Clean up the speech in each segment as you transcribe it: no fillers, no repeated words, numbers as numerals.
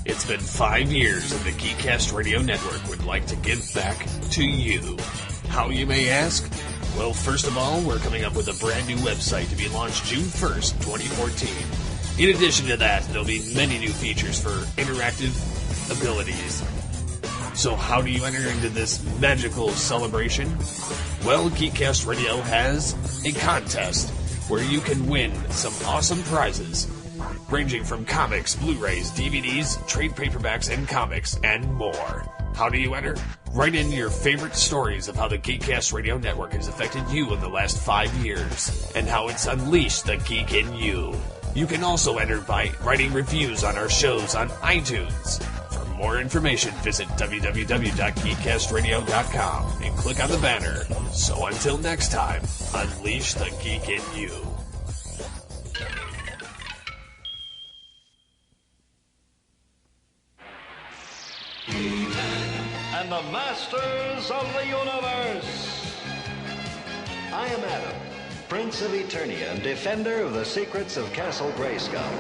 It's been 5 years and the Geekcast Radio Network would like to give back to you. How, you may ask? Well, first of all, we're coming up with a brand new website to be launched June 1st, 2014. In addition to that, there'll be many new features for interactive abilities. So how do you enter into this magical celebration? Well, Geekcast Radio has a contest where you can win some awesome prizes, ranging from comics, Blu-rays, DVDs, trade paperbacks, and comics, and more. How do you enter? Write in your favorite stories of how the Geekcast Radio Network has affected you in the last 5 years, and how it's unleashed the geek in you. You can also enter by writing reviews on our shows on iTunes. For more information, visit www.geekcastradio.com and click on the banner. So until next time, unleash the geek in you. And the Masters of the Universe. I am Adam, Prince of Eternia and defender of the secrets of Castle Grayskull.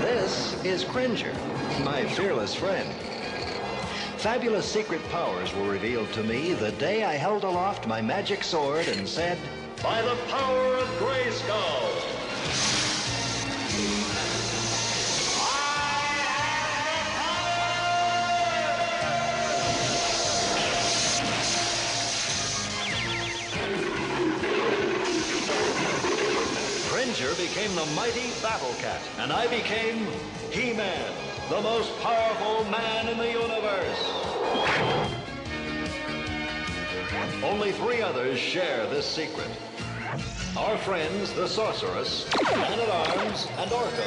This is Cringer, my fearless friend. Fabulous secret powers were revealed to me the day I held aloft my magic sword and said, "By the power of Grayskull!" Cringer became the mighty Battle Cat, and I became He-Man, the most powerful man in the universe. Only 3 others share this secret. Our friends, the Sorceress, Man-at-Arms, and Orko.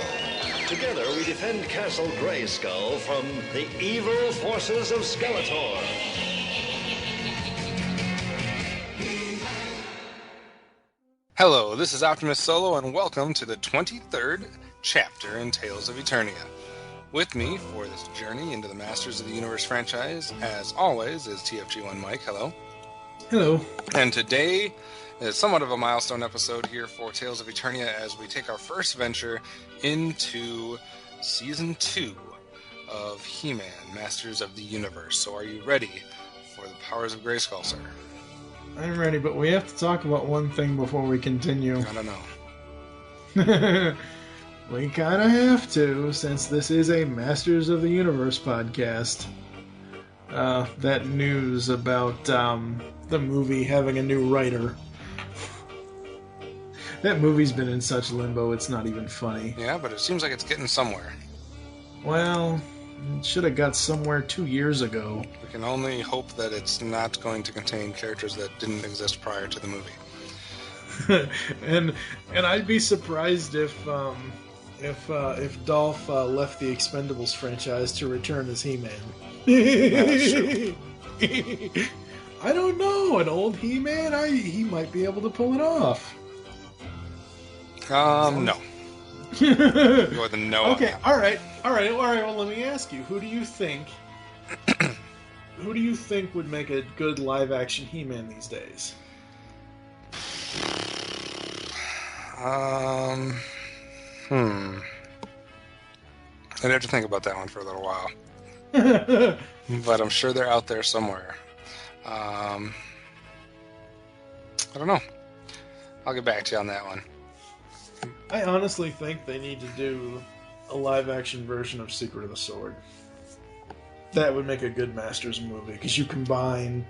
Together we defend Castle Grayskull from the evil forces of Skeletor. Hello, this is OptimusSolo, and welcome to the 23rd chapter in Tales of Eternia. With me for this journey into the Masters of the Universe franchise, as always, is TFG1Mike. Hello. Hello. And today is somewhat of a milestone episode here for Tales of Eternia as we take our first venture into Season 2 of He-Man, Masters of the Universe. So are you ready for the powers of Grayskull, sir? I'm ready, but we have to talk about one thing before we continue. I don't know. We kind of have to, since this is a Masters of the Universe podcast. That news about the movie having a new writer. That movie's been in such limbo, it's not even funny. Yeah, but it seems like it's getting somewhere. Well, it should have got somewhere 2 years ago. We can only hope that it's not going to contain characters that didn't exist prior to the movie. and I'd be surprised if Dolph left the Expendables franchise to return as He-Man. Yeah, that's true. I don't know, an old He-Man, he might be able to pull it off. No. Go with a no. Okay, all right. Well, let me ask you: who do you think would make a good live-action He-Man these days? I'd have to think about that one for a little while. But I'm sure they're out there somewhere. I don't know. I'll get back to you on that one. I honestly think they need to do a live-action version of Secret of the Sword. That would make a good Masters movie, because you combine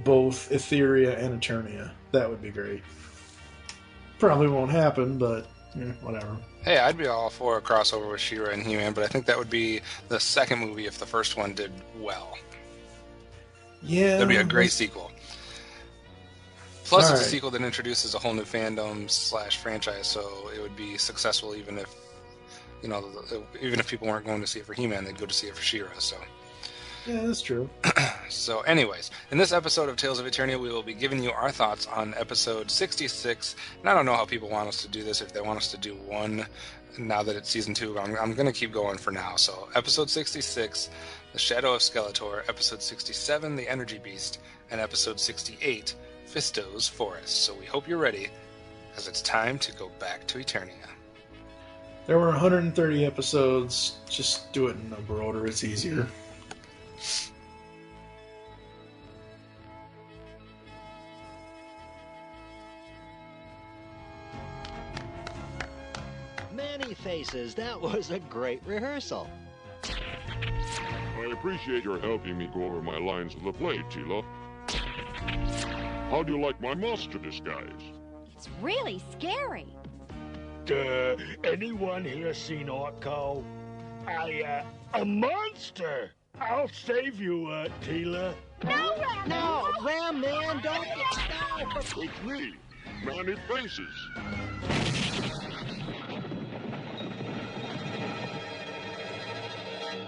both Etheria and Eternia. That would be great. Probably won't happen, but whatever. Hey, I'd be all for a crossover with She-Ra and He-Man, but I think that would be the second movie if the first one did well. Yeah. That'd be a great sequel. Plus, All it's a right. sequel that introduces a whole new fandom / franchise, so it would be successful even if, even if people weren't going to see it for He-Man, they'd go to see it for She-Ra, so. Yeah, that's true. So anyways, in this episode of Tales of Eternia, we will be giving you our thoughts on episode 66, and I don't know how people want us to do this, if they want us to do one now that it's season 2, I'm going to keep going for now. So episode 66, The Shadow of Skeletor, episode 67, The Energy Beast, and episode 68, Fisto's Forest. So we hope you're ready, because it's time to go back to Eternia. There were 130 episodes. Just do it in number order. It's easier. Many faces. That was a great rehearsal. I appreciate your helping me go over my lines of the play, Tila. How do you like my monster disguise? It's really scary. Anyone here seen Orko? A monster! I'll save you, Tila. No, Ram! No, Ram Man, don't no. It's me, Manny Faces.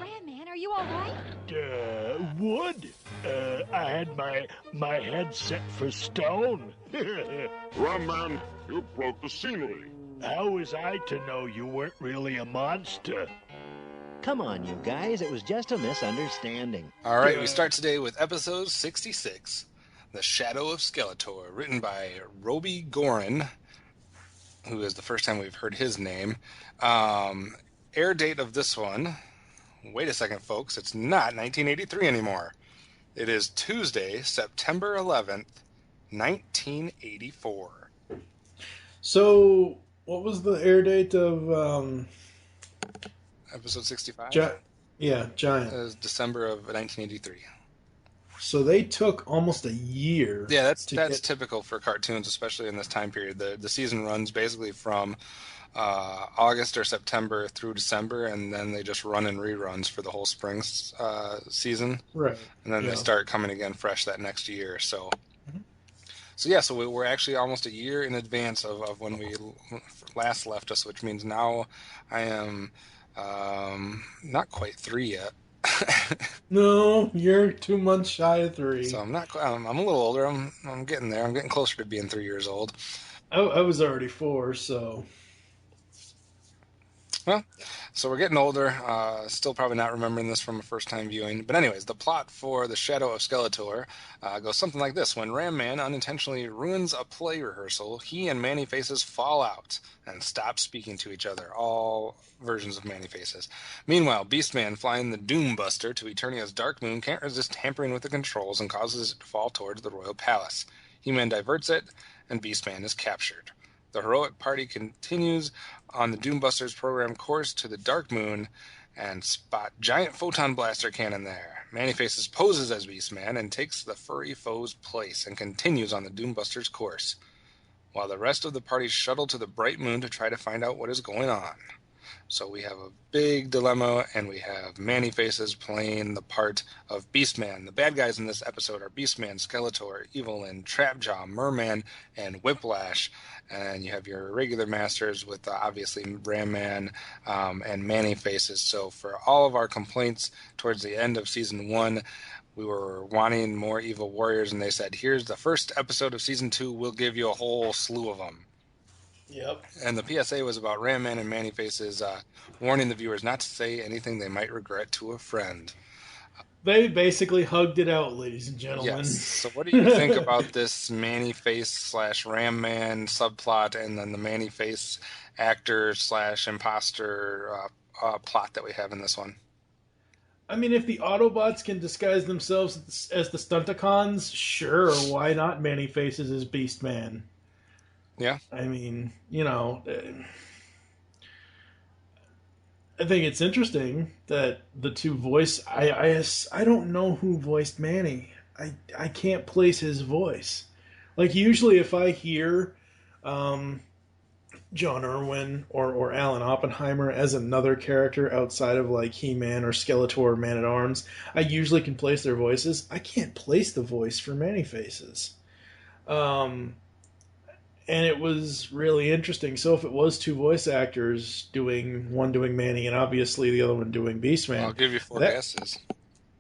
Ram Man, are you all right? Wood? I had my head set for stone. Ram Man, you broke the scenery. How was I to know you weren't really a monster? Come on, you guys. It was just a misunderstanding. All right, we start today with episode 66, The Shadow of Skeletor, written by Roby Gorin, who is the first time we've heard his name. Air date of this one, wait a second, folks, it's not 1983 anymore. It is Tuesday, September 11th, 1984. So, what was the air date of... Episode 65? Giant. It was December of 1983. So they took almost a year. Yeah, that's typical for cartoons, especially in this time period. The season runs basically from August or September through December, and then they just run in reruns for the whole spring season. Right. And then they start coming again fresh that next year. So, so we're actually almost a year in advance of when we last left us, which means now I am not quite 3 yet. No, you're 2 months shy of 3. So I'm a little older. I'm getting there. I'm getting closer to being 3 years old. I was already 4, so... Well, so we're getting older. Still probably not remembering this from a first-time viewing. But anyways, the plot for The Shadow of Skeletor goes something like this. When Ram Man unintentionally ruins a play rehearsal, he and Manny Faces fall out and stop speaking to each other. All versions of Manny Faces. Meanwhile, Beastman, flying the Doom Buster to Eternia's Dark Moon, can't resist tampering with the controls and causes it to fall towards the Royal Palace. He-Man diverts it, and Beastman is captured. The heroic party continues on the Doombuster's program course to the Dark Moon and spot giant photon blaster cannon there. Manny Faces poses as Beastman and takes the furry foe's place and continues on the Doombuster's course, while the rest of the party shuttle to the Bright Moon to try to find out what is going on. So we have a big dilemma, and we have Manny Faces playing the part of Beastman. The bad guys in this episode are Beastman, Skeletor, Evelyn, Trapjaw, Merman, and Whiplash. And you have your regular masters with obviously Ram Man and Manny Faces. So for all of our complaints towards the end of Season 1, we were wanting more evil warriors, and they said, here's the first episode of Season 2, we'll give you a whole slew of them. Yep. And the PSA was about Ram Man and Manny Faces warning the viewers not to say anything they might regret to a friend. They basically hugged it out, ladies and gentlemen. Yes. So what do you think about this Manny Face / Ram Man subplot, and then the Manny Face actor / imposter plot that we have in this one? I mean, if the Autobots can disguise themselves as the Stunticons, sure, why not Manny Faces as Beastman? Yeah. I mean, you know, I think it's interesting that the two voice... I don't know who voiced Manny. I can't place his voice. Like, usually if I hear John Irwin or Alan Oppenheimer as another character outside of, like, He-Man or Skeletor or Man-at-Arms, I usually can place their voices. I can't place the voice for Manny Faces. And it was really interesting. So if it was two voice actors one doing Manny and obviously the other one doing Beastman... I'll give you 4 guesses.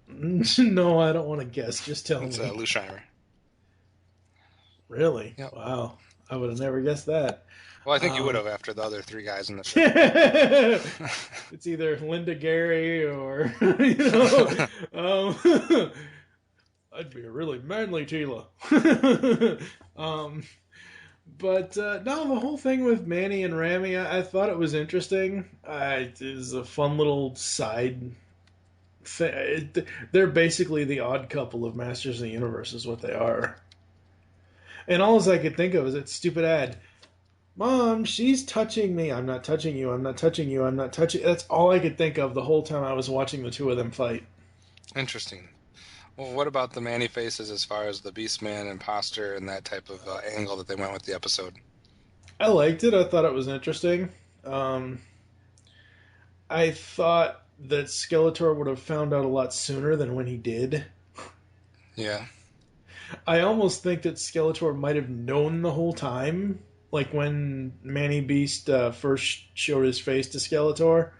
No, I don't want to guess. Just tell me. It's Lou Scheimer. Really? Yep. Wow. I would have never guessed that. Well, I think you would have after the other 3 guys in the show. It's either Linda Gary or, you know... I'd be a really manly Tila. But no, the whole thing with Manny and Rami, I thought it was interesting. It was a fun little side thing. They're basically the odd couple of Masters of the Universe, is what they are. And all I could think of is that stupid ad. Mom, she's touching me. I'm not touching you. I'm not touching you. I'm not touching. That's all I could think of the whole time I was watching the two of them fight. Interesting. Well, what about the Manny faces as far as the Beastman, Imposter, and that type of angle that they went with the episode? I liked it. I thought it was interesting. I thought that Skeletor would have found out a lot sooner than when he did. Yeah. I almost think that Skeletor might have known the whole time. Like when Manny Beast first showed his face to Skeletor.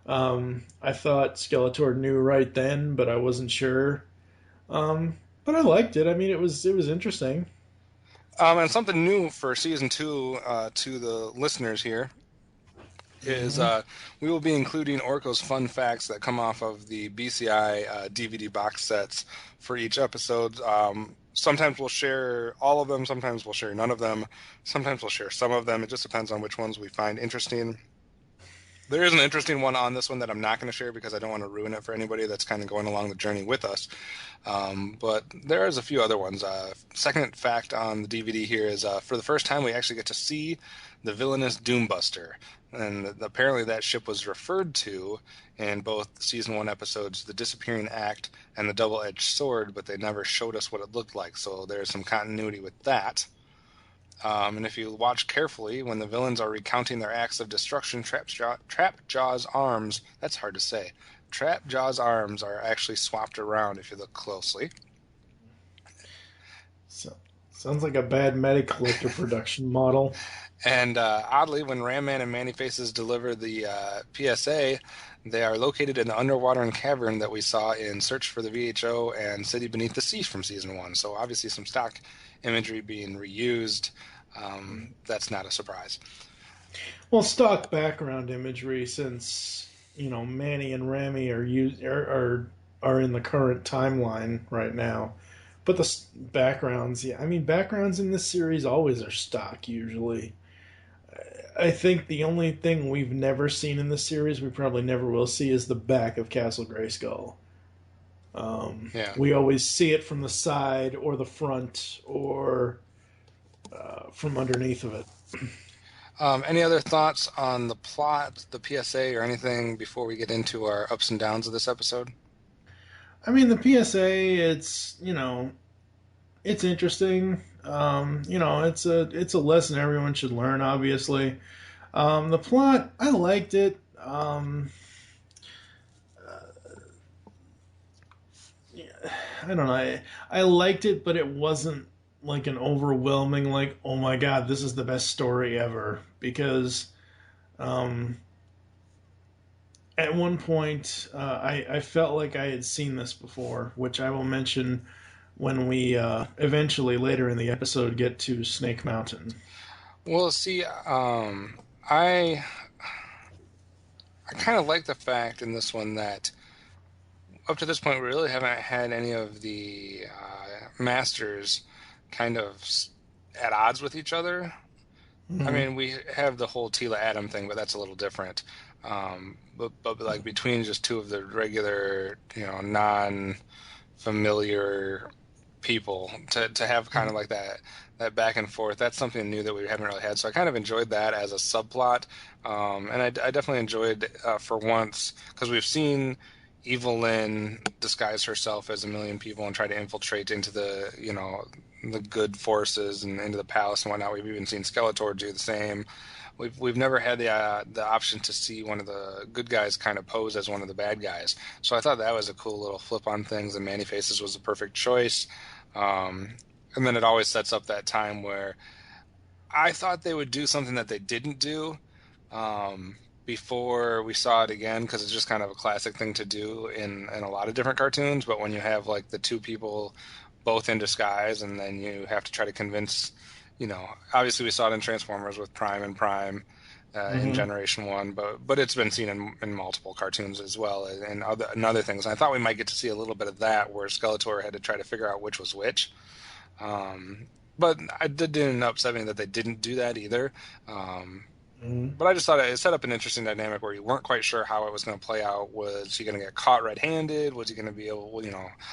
I thought Skeletor knew right then, but I wasn't sure. But I liked it. I mean, it was interesting. And something new for season 2 to the listeners here is we will be including Orko's fun facts that come off of the BCI DVD box sets for each episode. Sometimes we'll share all of them, sometimes we'll share none of them, sometimes we'll share some of them. It just depends on which ones we find interesting. There is an interesting one on this one that I'm not going to share because I don't want to ruin it for anybody that's kind of going along the journey with us. But there is a few other ones. Second fact on the DVD here is for the first time we actually get to see the villainous Doombuster. And apparently that ship was referred to in both Season 1 episodes, The Disappearing Act and The Double-Edged Sword, but they never showed us what it looked like. So there's some continuity with that. And if you watch carefully, when the villains are recounting their acts of destruction, Trapjaw's arms, that's hard to say, Trapjaw's arms are actually swapped around if you look closely. So, sounds like a bad Medic Collector production model. And oddly, when Ram Man and Manny Faces deliver the PSA, they are located in the underwater cavern that we saw in Search for the VHO and City Beneath the Sea from Season 1. So obviously some stock imagery being reused. That's not a surprise. Well, stock background imagery, since Manny and Rami are in the current timeline right now. But the backgrounds, backgrounds in this series always are stock usually. I think the only thing we've never seen in this series, we probably never will see, is the back of Castle Grayskull. We always see it from the side or the front or from underneath of it. Any other thoughts on the plot, the PSA, or anything before we get into our ups and downs of this episode? I mean, the PSA, it's interesting. It's a lesson everyone should learn, obviously. The plot, I liked it. I don't know. I liked it, but it wasn't like an overwhelming, like, oh my god, this is the best story ever. Because at one point, I felt like I had seen this before, which I will mention when we eventually later in the episode get to Snake Mountain. Well, see, I kind of like the fact in this one that up to this point we really haven't had any of the masters kind of at odds with each other. Mm-hmm. I mean, we have the whole Tila Adam thing, but that's a little different. But like between just two of the regular, non-familiar people to have kind of like that back and forth, that's something new that we haven't really had. So I kind of enjoyed that as a subplot, and I definitely enjoyed for once, because we've seen Evil Lynn disguise herself as a million people and try to infiltrate into the the good forces and into the palace and whatnot. We've even seen Skeletor do the same. We've never had the option to see one of the good guys kind of pose as one of the bad guys. So I thought that was a cool little flip on things, and Manny Faces was the perfect choice. And then it always sets up that time where I thought they would do something that they didn't do before we saw it again, because it's just kind of a classic thing to do in a lot of different cartoons. But when you have like the two people both in disguise, and then you have to try to convince, obviously we saw it in Transformers with Prime and Prime in Generation 1, but it's been seen in multiple cartoons as well, and other things. And I thought we might get to see a little bit of that, where Skeletor had to try to figure out which was which. But it didn't upset me that they didn't do that either. But I just thought it set up an interesting dynamic where you weren't quite sure how it was going to play out. Was he going to get caught red-handed? Was he going to be able,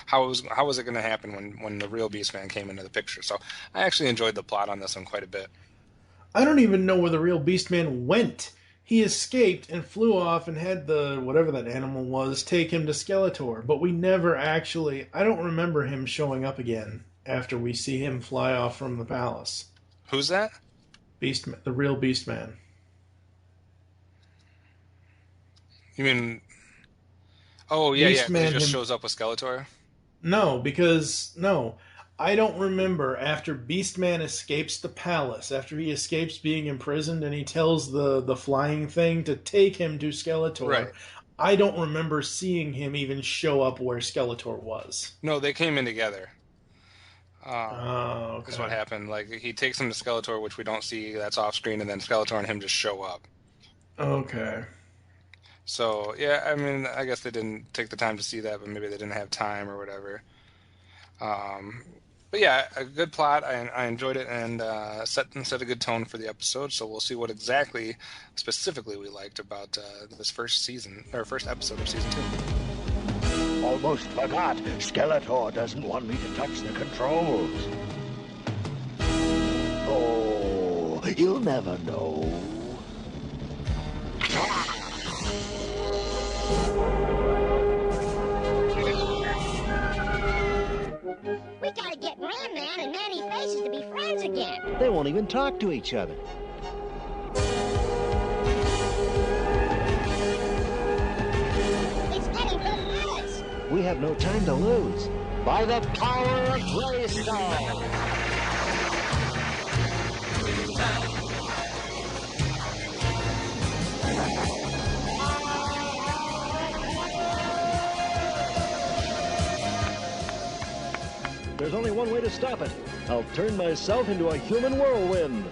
how was it going to happen when the real Beastman came into the picture? So I actually enjoyed the plot on this one quite a bit. I don't even know where the real Beastman went. He escaped and flew off and had the, whatever that animal was, take him to Skeletor. But we never actually, I don't remember him showing up again after we see him fly off from the palace. Who's that? Beastman, the real Beastman. You mean... Oh, yeah, Beastman he just shows up with Skeletor? No, I don't remember after Beastman escapes the palace, after he escapes being imprisoned and he tells the flying thing to take him to Skeletor. Right. I don't remember seeing him even show up where Skeletor was. No, they came in together. Okay. Is what happened. Like, he takes him to Skeletor, which we don't see, that's off screen, and then Skeletor and him just show up. Okay. So, yeah, I mean, I guess they didn't take the time to see that, but maybe they didn't have time or whatever. But yeah, a good plot. I enjoyed it and set a good tone for the episode. So we'll see what exactly, specifically, we liked about this first episode of season 2. Almost forgot. Skeletor doesn't want me to touch the controls. Oh, you'll never know. We gotta get Ram Man and Manny Faces to be friends again. They won't even talk to each other. It's getting good at us. We have no time to lose. By the power of Grayskull! There's only one way to stop it. I'll turn myself into a human whirlwind.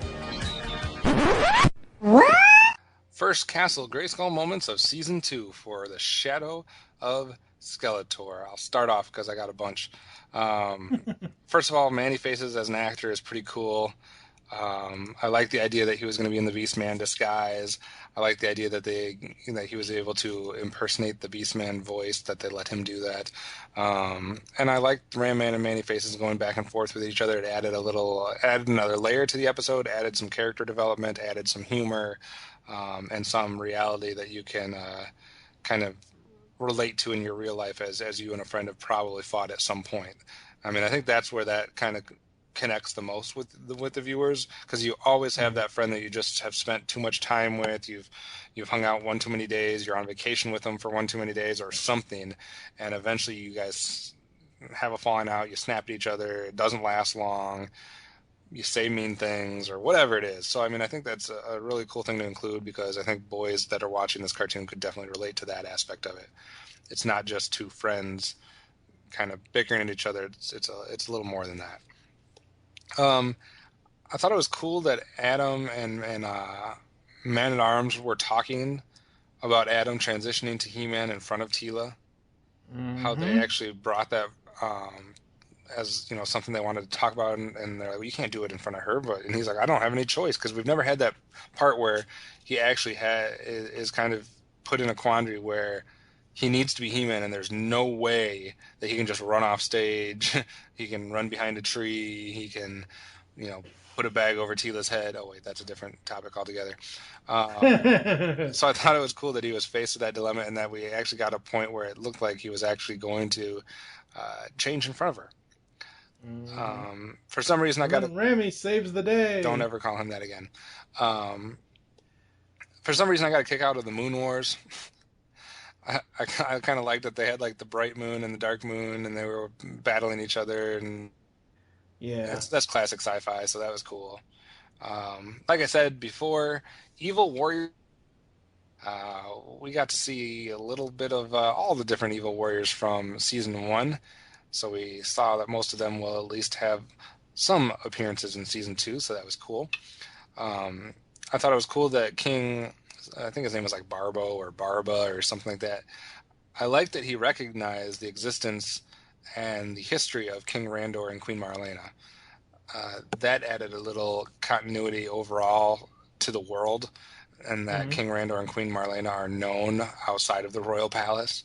First Castle Grayskull moments of Season 2 for the Shadow of Skeletor. I'll start off because I got a bunch. First of all, Manny Faces as an actor is pretty cool. I like the idea that he was going to be in the Beastman disguise. I like the idea that he was able to impersonate the Beastman voice, that they let him do that. And I liked Ram Man and Manny Faces going back and forth with each other. It added another layer to the episode, added some character development, added some humor, and some reality that you can kind of relate to in your real life as you and a friend have probably fought at some point. I mean, I think that's where that kind of connects the most with the viewers, because you always have that friend that you just have spent too much time with. You've hung out one too many days. You're on vacation with them for one too many days or something, and eventually you guys have a falling out. You snap at each other. It doesn't last long. You say mean things or whatever it is. So I mean, I think that's a really cool thing to include, because I think boys that are watching this cartoon could definitely relate to that aspect of it. It's not just two friends kind of bickering at each other. It's a little more than that. I thought it was cool that Adam and Man-at-Arms were talking about Adam transitioning to He-Man in front of Teela. Mm-hmm. How they actually brought that as something they wanted to talk about, and they're like, well, you can't do it in front of her. And he's like, I don't have any choice, because we've never had that part where he actually is kind of put in a quandary where he needs to be He-Man, and there's no way that he can just run off stage. He can run behind a tree. He can, put a bag over Teela's head. Oh, wait, that's a different topic altogether. So I thought it was cool that he was faced with that dilemma, and that we actually got a point where it looked like he was actually going to change in front of her. For some reason, I got it. Ramy saves the day. Don't ever call him that again. For some reason, I got a kick out of the Moon Wars. I kind of liked that they had like the bright moon and the dark moon, and they were battling each other, and yeah, that's classic sci-fi, so that was cool. Like I said before, Evil Warrior. We got to see a little bit of all the different Evil Warriors from season 1, so we saw that most of them will at least have some appearances in season 2, so that was cool. I thought it was cool that King, I think his name was like Barbo or Barba or something like that. I liked that he recognized the existence and the history of King Randor and Queen Marlena. that added a little continuity overall to the world, and that King Randor and Queen Marlena are known outside of the royal palace.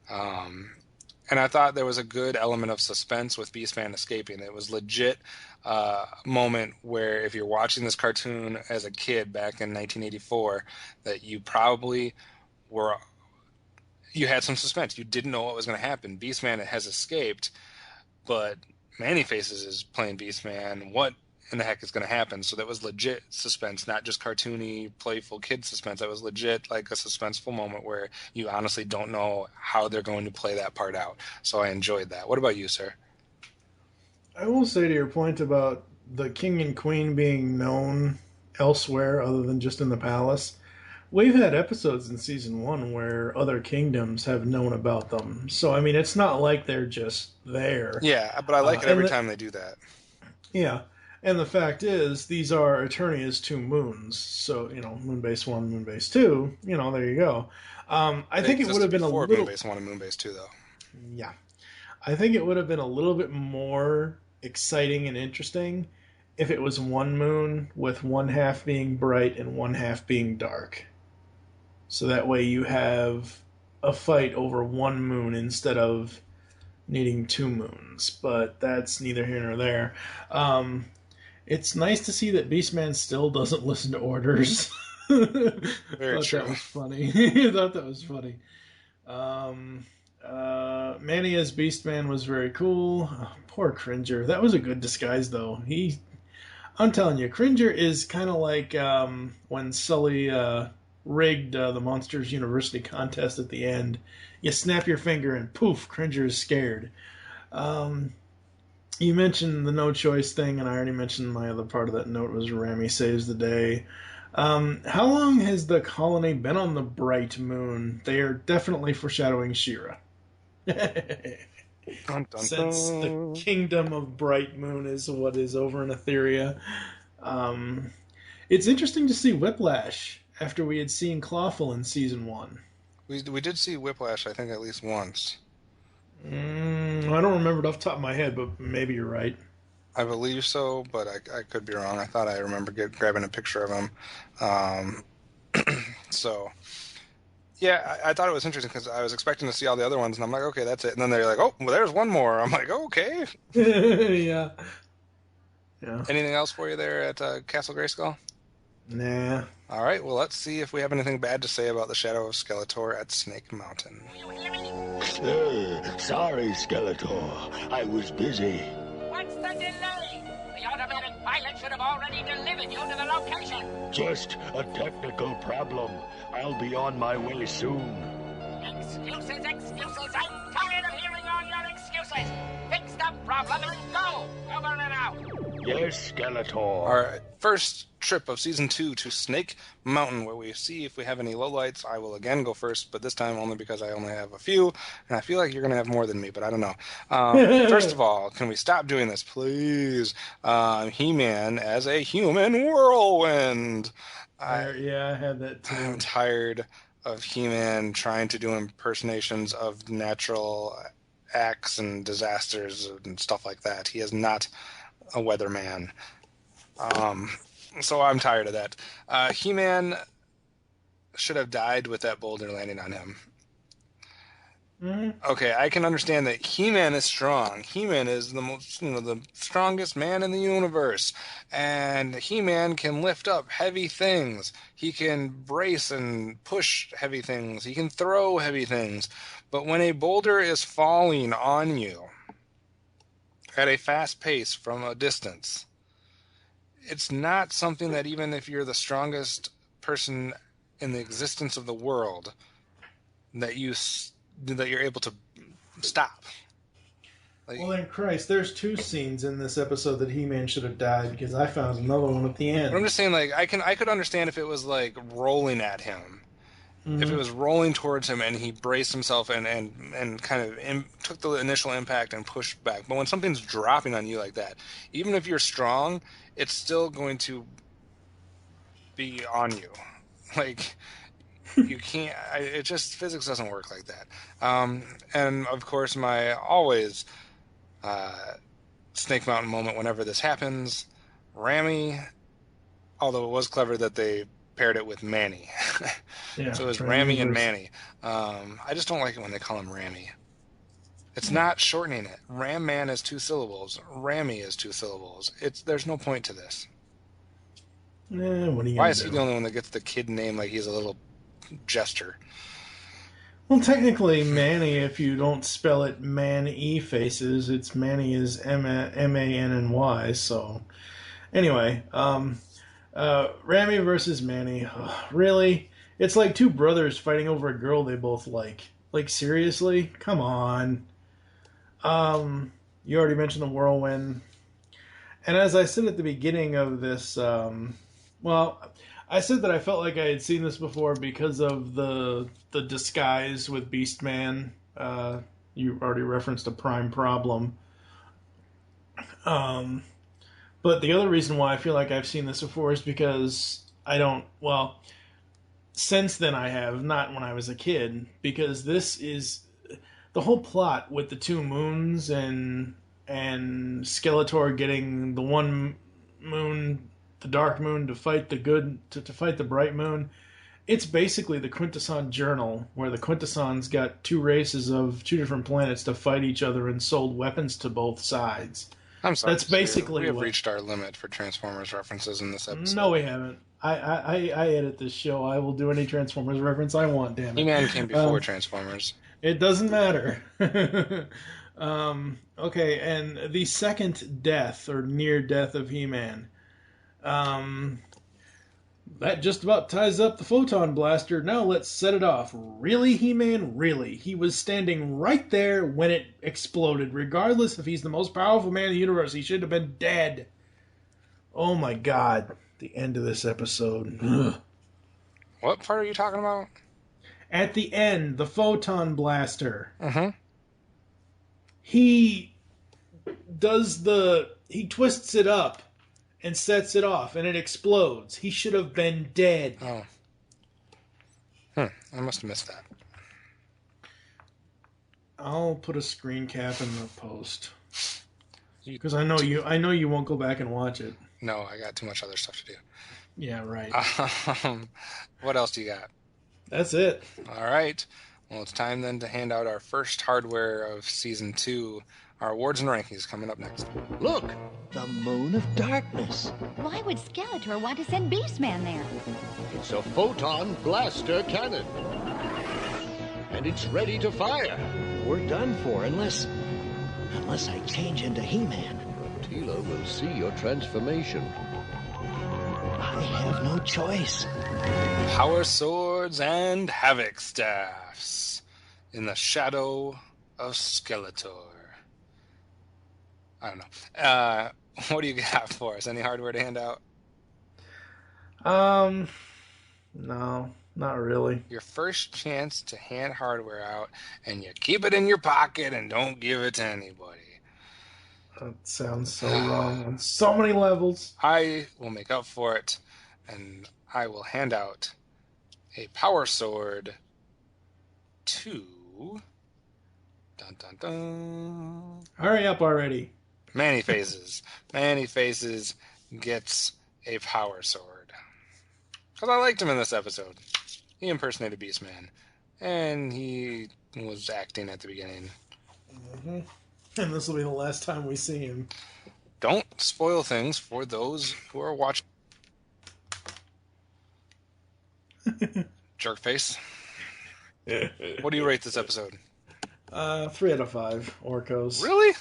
And I thought there was a good element of suspense with Beastman escaping. It was legit moment where if you're watching this cartoon as a kid back in 1984, that you probably you had some suspense. You didn't know what was going to happen. Beastman has escaped, but Mannyfaces is playing Beastman. What in the heck is going to happen? So that was legit suspense, not just cartoony, playful kid suspense. That was legit like a suspenseful moment where you honestly don't know how they're going to play that part out. So I enjoyed that. What about you, sir? I will say to your point about the king and queen being known elsewhere other than just in the palace, we've had episodes in season 1 where other kingdoms have known about them. So, I mean, it's not like they're just there. Yeah, but I like it every time they do that. Yeah. And the fact is, these are Eternia's 2 moons. So, Moonbase 1, Moonbase 2, there you go. I think it would have been a little... Moonbase 1 and Moonbase 2, though. Yeah. I think it would have been a little bit more exciting and interesting if it was one moon with one half being bright and one half being dark. So that way you have a fight over one moon instead of needing 2 moons. But that's neither here nor there. It's nice to see that Beastman still doesn't listen to orders. Very true. That was funny. I thought that was funny. Manny as Beastman was very cool. Oh, poor Cringer. That was a good disguise, though. I'm telling you, Cringer is kind of like when Sully rigged the Monsters University contest at the end. You snap your finger and poof, Cringer is scared. You mentioned the no choice thing, and I already mentioned my other part of that note was Rami saves the day. How long has the colony been on the bright moon? They are definitely foreshadowing She-Ra. Dun, dun, Since dun. the kingdom of Bright Moon is what is over in Etheria. It's interesting to see Whiplash after we had seen Clawful in season 1. We did see Whiplash, I think, at least once. I don't remember it off the top of my head, but maybe you're right. I believe so, but I could be wrong. I thought I remember grabbing a picture of him. So, yeah, I thought it was interesting because I was expecting to see all the other ones, and I'm like, okay, that's it. And then they're like, oh, well, there's one more. I'm like, okay. Yeah. Anything else for you there at Castle Grayskull? Nah. All right, well, let's see if we have anything bad to say about the Shadow of Skeletor at Snake Mountain. Sorry, Skeletor. I was busy. What's the delay? The automatic pilot should have already delivered you to the location. Just a technical problem. I'll be on my way soon. Excuses. I'm tired of hearing all your excuses. Fix the problem and go. Over and out. Yes, Skeletor. Our first trip of Season 2 to Snake Mountain, where we see if we have any lowlights. I will again go first, but this time only because I only have a few, and I feel like you're going to have more than me, but I don't know. First of all, can we stop doing this, please? He-Man as a human whirlwind. I had that too. I'm tired of He-Man trying to do impersonations of natural acts and disasters and stuff like that. He is not a weatherman. So I'm tired of that. He-Man should have died with that boulder landing on him. Mm-hmm. Okay, I can understand that He-Man is strong. He-Man is the most, the strongest man in the universe. And He-Man can lift up heavy things. He can brace and push heavy things. He can throw heavy things. But when a boulder is falling on you at a fast pace from a distance, it's not something that even if you're the strongest person in the existence of the world, that you're able to stop. Well, then, Christ, there's 2 scenes in this episode that He-Man should have died because I found another one at the end. But I'm just saying, I could understand if it was rolling at him. Mm-hmm. If it was rolling towards him and he braced himself and kind of took the initial impact and pushed back. But when something's dropping on you like that, even if you're strong, it's still going to be on you. You can't. Physics doesn't work like that. And of course, my always Snake Mountain moment whenever this happens. Rami, although it was clever that they paired it with Manny. Yeah, So it was Rami Rami and versus- Manny. I just don't like it when they call him Rami. It's not shortening it. Ram Man is 2 syllables. Rami is 2 syllables. There's no point to this. What are you Why gonna is he do? the only one that gets the kid name like he's a little jester? Well, technically, Manny, if you don't spell it Man-E faces, it's Manny is M-A-N-N-Y, so... Anyway, Rami versus Manny. Ugh, really? It's like two brothers fighting over a girl they both like. Like, seriously? Come on. You already mentioned the whirlwind. And as I said at the beginning of this, I said that I felt like I had seen this before because of the disguise with Beastman. You already referenced a prime problem. But the other reason why I feel like I've seen this before is because since then I have, not when I was a kid, because this is the whole plot with the 2 moons and Skeletor getting the one moon, the dark moon, to fight the good, to fight the bright moon. It's basically the Quintesson Journal, where the Quintessons got 2 races of 2 different planets to fight each other and sold weapons to both sides. I'm sorry. That's basically we have what... reached our limit for Transformers references in this episode. No, we haven't. I edit this show. I will do any Transformers reference I want, damn it. He-Man came before Transformers. It doesn't matter. Okay, and the second death, or near death of He-Man. That just about ties up the photon blaster. Now let's set it off. Really, He-Man? Really? He was standing right there when it exploded. Regardless if he's the most powerful man in the universe, he should have been dead. Oh my god. The end of this episode. Ugh. What part are you talking about? At the end, the photon blaster. Mm-hmm. He twists it up and sets it off, and it explodes. He should have been dead. Oh. I must have missed that. I'll put a screen cap in the post. Because I know you won't go back and watch it. No, I got too much other stuff to do. Yeah, right. What else do you got? That's it. All right. Well, it's time then to hand out our first hardware of Season 2. Our awards and rankings coming up next. Look, the Moon of Darkness. Why would Skeletor want to send Beastman there? It's a photon blaster cannon. And it's ready to fire. We're done for unless I change into He-Man. Tila will see your transformation. I have no choice. Power Swords and Havoc Staffs in the Shadow of Skeletor. I don't know. What do you got for us? Any hardware to hand out? No, not really. Your first chance to hand hardware out, and you keep it in your pocket and don't give it to anybody. That sounds so wrong on so many levels. I will make up for it, and I will hand out a Power Sword to... Dun, dun, dun. Hurry up already. Manny Faces. Manny Faces gets a Power Sword. Because I liked him in this episode. He impersonated Beastman. And he was acting at the beginning. Mm-hmm. And this will be the last time we see him. Don't spoil things for those who are watching. Jerk face. What do you rate this episode? 3 out of 5 Orcos. Really?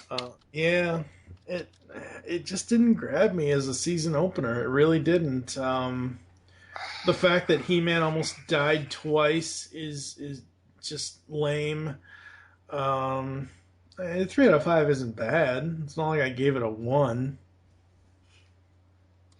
Yeah. It just didn't grab me as a season opener. It really didn't. The fact that He-Man almost died twice is just lame. 3 out of 5 isn't bad. It's not like I gave it a 1.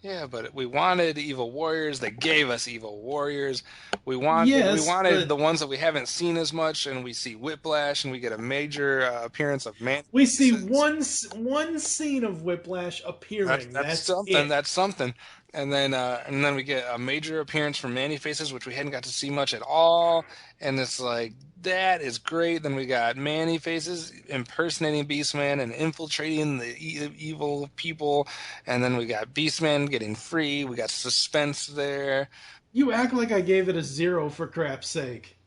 Yeah, but we wanted Evil Warriors. They gave us Evil Warriors. We wanted the ones that we haven't seen as much, and we see Whiplash, and we get a major appearance of Man. We see one scene of Whiplash appearing. That's something. it. That's something. And then we get a major appearance from Man-E-Faces, which we hadn't got to see much at all. And it's like, that is great. Then we got Man-E-Faces impersonating Beastman and infiltrating the evil people. And then we got Beastman getting free. We got suspense there. You act like I gave it a 0 for crap's sake.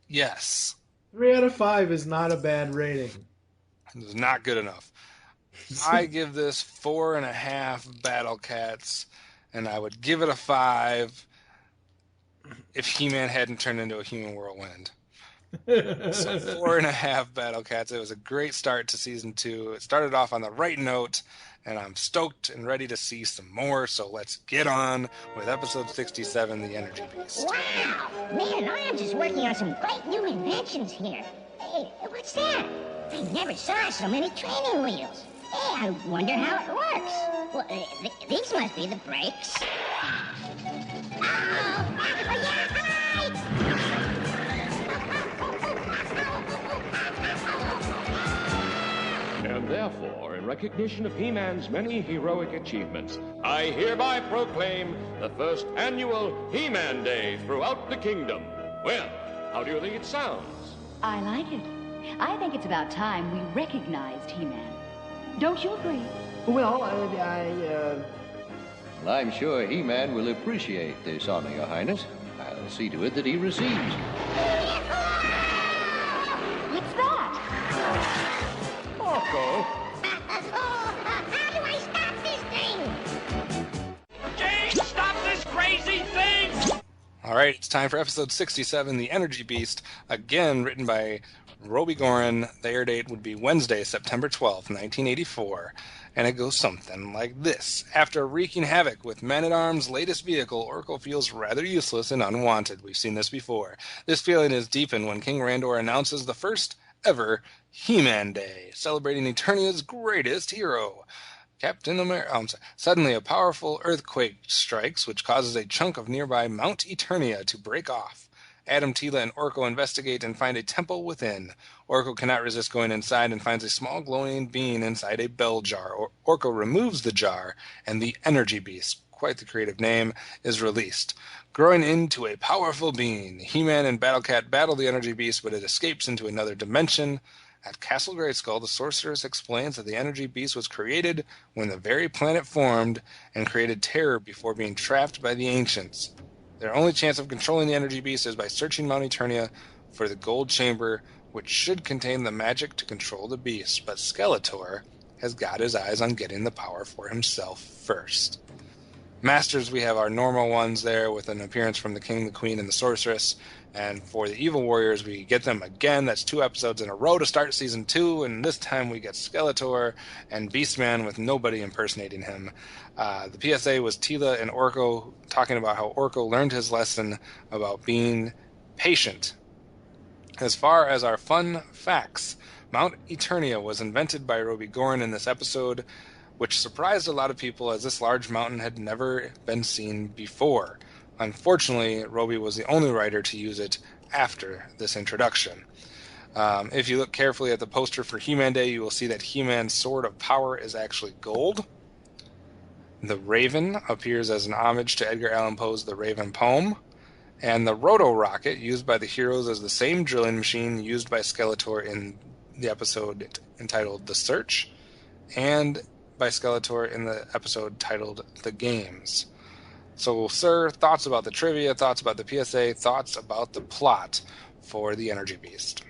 Yes. 3 out of 5 is not a bad rating. It's not good enough. I give this 4.5 Battle Cats, and I would give it a 5 if He-Man hadn't turned into a human whirlwind. So 4.5 Battle Cats. It was a great start to season 2. It started off on the right note, and I'm stoked and ready to see some more. So let's get on with episode 67, The Energy Beast. Wow! Man, I am just working on some great new inventions here. Hey, what's that? I never saw so many training wheels. Hey, I wonder how it works. Well, these must be the brakes. Oh, yeah, And therefore, in recognition of He-Man's many heroic achievements, I hereby proclaim the first annual He-Man Day throughout the kingdom. Well, how do you think it sounds? I like it. I think it's about time we recognized He-Man. Don't you agree? Well, I'm sure He-Man will appreciate this honor, Your Highness. I'll see to it that he receives. What's that? Orko. How do I stop this thing? Jane, stop this crazy thing! All right, it's time for episode 67, The Energy Beast, again written by Roby Gorin. The air date would be Wednesday, September 12th, 1984. And it goes something like this. After wreaking havoc with Men-at-Arms' latest vehicle, Orko feels rather useless and unwanted. We've seen this before. This feeling is deepened when King Randor announces the first ever He-Man Day, celebrating Eternia's greatest hero, Captain America. Suddenly, a powerful earthquake strikes, which causes a chunk of nearby Mount Eternia to break off. Adam, Teela, and Orko investigate and find a temple within. Orko cannot resist going inside and finds a small glowing being inside a bell jar. Orko removes the jar, and the Energy Beast, quite the creative name, is released. Growing into a powerful being, He-Man and Battle Cat battle the Energy Beast, but it escapes into another dimension. At Castle Grayskull, the sorceress explains that the Energy Beast was created when the very planet formed and created terror before being trapped by the ancients. Their only chance of controlling the Energy Beast is by searching Mount Eternia for the gold chamber, which should contain the magic to control the beast. But Skeletor has got his eyes on getting the power for himself first. Masters, we have our normal ones there with an appearance from the King, the Queen, and the Sorceress. And for the Evil Warriors, we get them again. That's 2 episodes in a row to start Season 2, and this time we get Skeletor and Beastman with nobody impersonating him. The PSA was Teela and Orko talking about how Orko learned his lesson about being patient. As far as our fun facts, Mount Eternia was invented by Roby Gorin in this episode, which surprised a lot of people as this large mountain had never been seen before. Unfortunately, Roby was the only writer to use it after this introduction. If you look carefully at the poster for He-Man Day, you will see that He-Man's Sword of Power is actually gold. The Raven appears as an homage to Edgar Allan Poe's The Raven poem. And the Roto-Rocket, used by the heroes as the same drilling machine used by Skeletor in the episode entitled The Search, and by Skeletor in the episode titled The Games. So, sir, thoughts about the trivia, thoughts about the PSA, thoughts about the plot for the Energy Beast?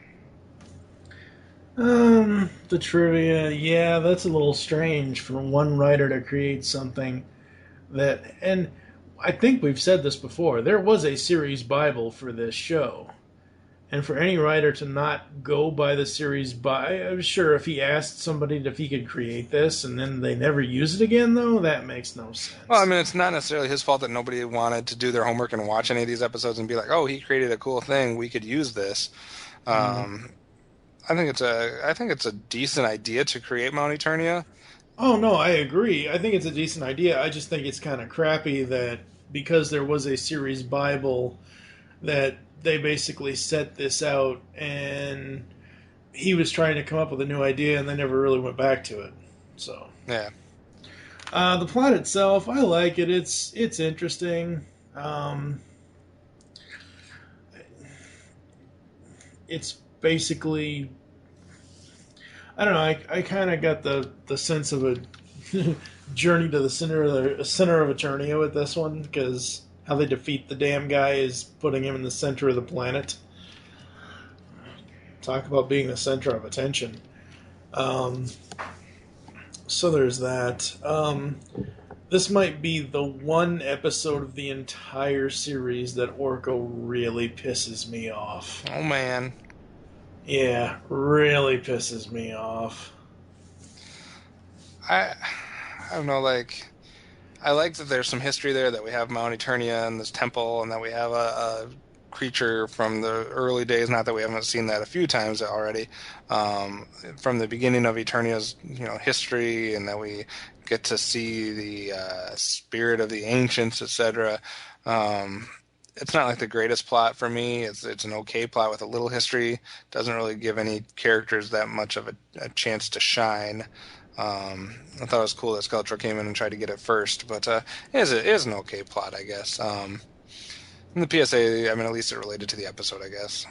The trivia, yeah, that's a little strange for one writer to create something that, and I think we've said this before, there was a series Bible for this show. And for any writer to not go by the series I'm sure if he asked somebody if he could create this and then they never use it again, though, that makes no sense. Well, I mean, it's not necessarily his fault that nobody wanted to do their homework and watch any of these episodes and be like, oh, he created a cool thing, we could use this. I think it's a decent idea to create Mount Eternia. Oh, no, I agree. I think it's a decent idea. I just think it's kind of crappy that because there was a series Bible that they basically set this out and he was trying to come up with a new idea and they never really went back to it. So yeah. The plot itself, I like it. It's interesting. It's basically, I don't know. I kind of got the sense of a journey to the center of Eternia with this one, because how they defeat the damn guy is putting him in the center of the planet. Talk about being the center of attention. So there's that. This might be the one episode of the entire series that Orko really pisses me off. Oh, man. Yeah, really pisses me off. I don't know, like, I like that there's some history there, that we have Mount Eternia and this temple, and that we have a creature from the early days, not that we haven't seen that a few times already, from the beginning of Eternia's history, and that we get to see the spirit of the ancients, etc. It's not like the greatest plot for me. It's an okay plot with a little history. Doesn't really give any characters that much of a chance to shine. I thought it was cool that Skeletor came in and tried to get it first, but it is an okay plot, I guess. In the PSA, I mean, at least it related to the episode, I guess.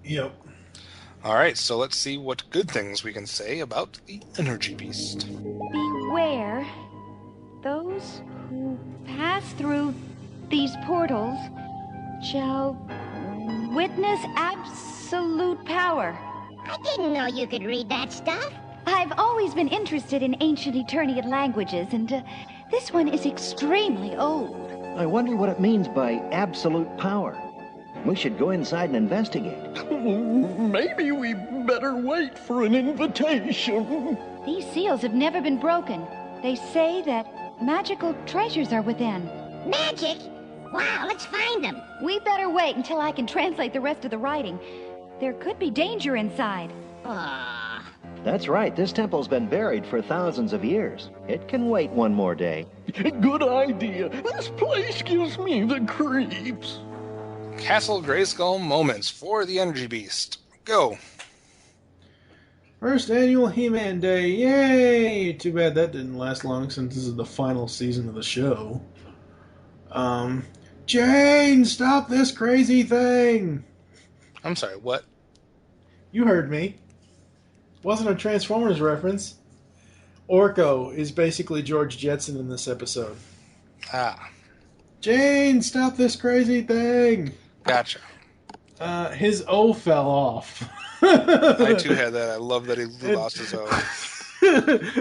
Yep. All right, so let's see what good things we can say about the Energy Beast. Beware, those who pass through these portals shall witness absolute power. I didn't know you could read that stuff. I've always been interested in ancient Eternian languages, and this one is extremely old. I wonder what it means by absolute power. We should go inside and investigate. Maybe we better wait for an invitation. These seals have never been broken. They say that magical treasures are within. Magic? Wow, let's find them. We better wait until I can translate the rest of the writing. There could be danger inside. That's right. This temple's been buried for thousands of years. It can wait one more day. Good idea. This place gives me the creeps. Castle Grayskull moments for the Energy Beast. Go. First annual He-Man Day. Yay! Too bad that didn't last long since this is the final season of the show. Jane, stop this crazy thing! I'm sorry, what? You heard me. Wasn't a Transformers reference. Orko is basically George Jetson in this episode. Jane, stop this crazy thing! Gotcha. His O fell off. I too had that. I love that he lost his O.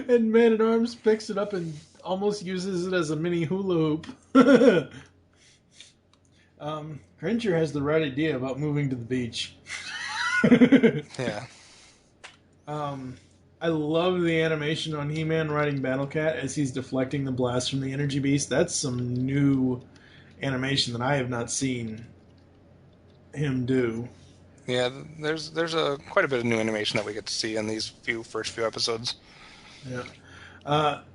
And Man-at-Arms picks it up and almost uses it as a mini hula hoop. Cringer has the right idea about moving to the beach. Yeah. I love the animation on He-Man riding Battle Cat as he's deflecting the blast from the Energy Beast. That's some new animation that I have not seen him do. Yeah, there's quite a bit of new animation that we get to see in these first few episodes. Yeah.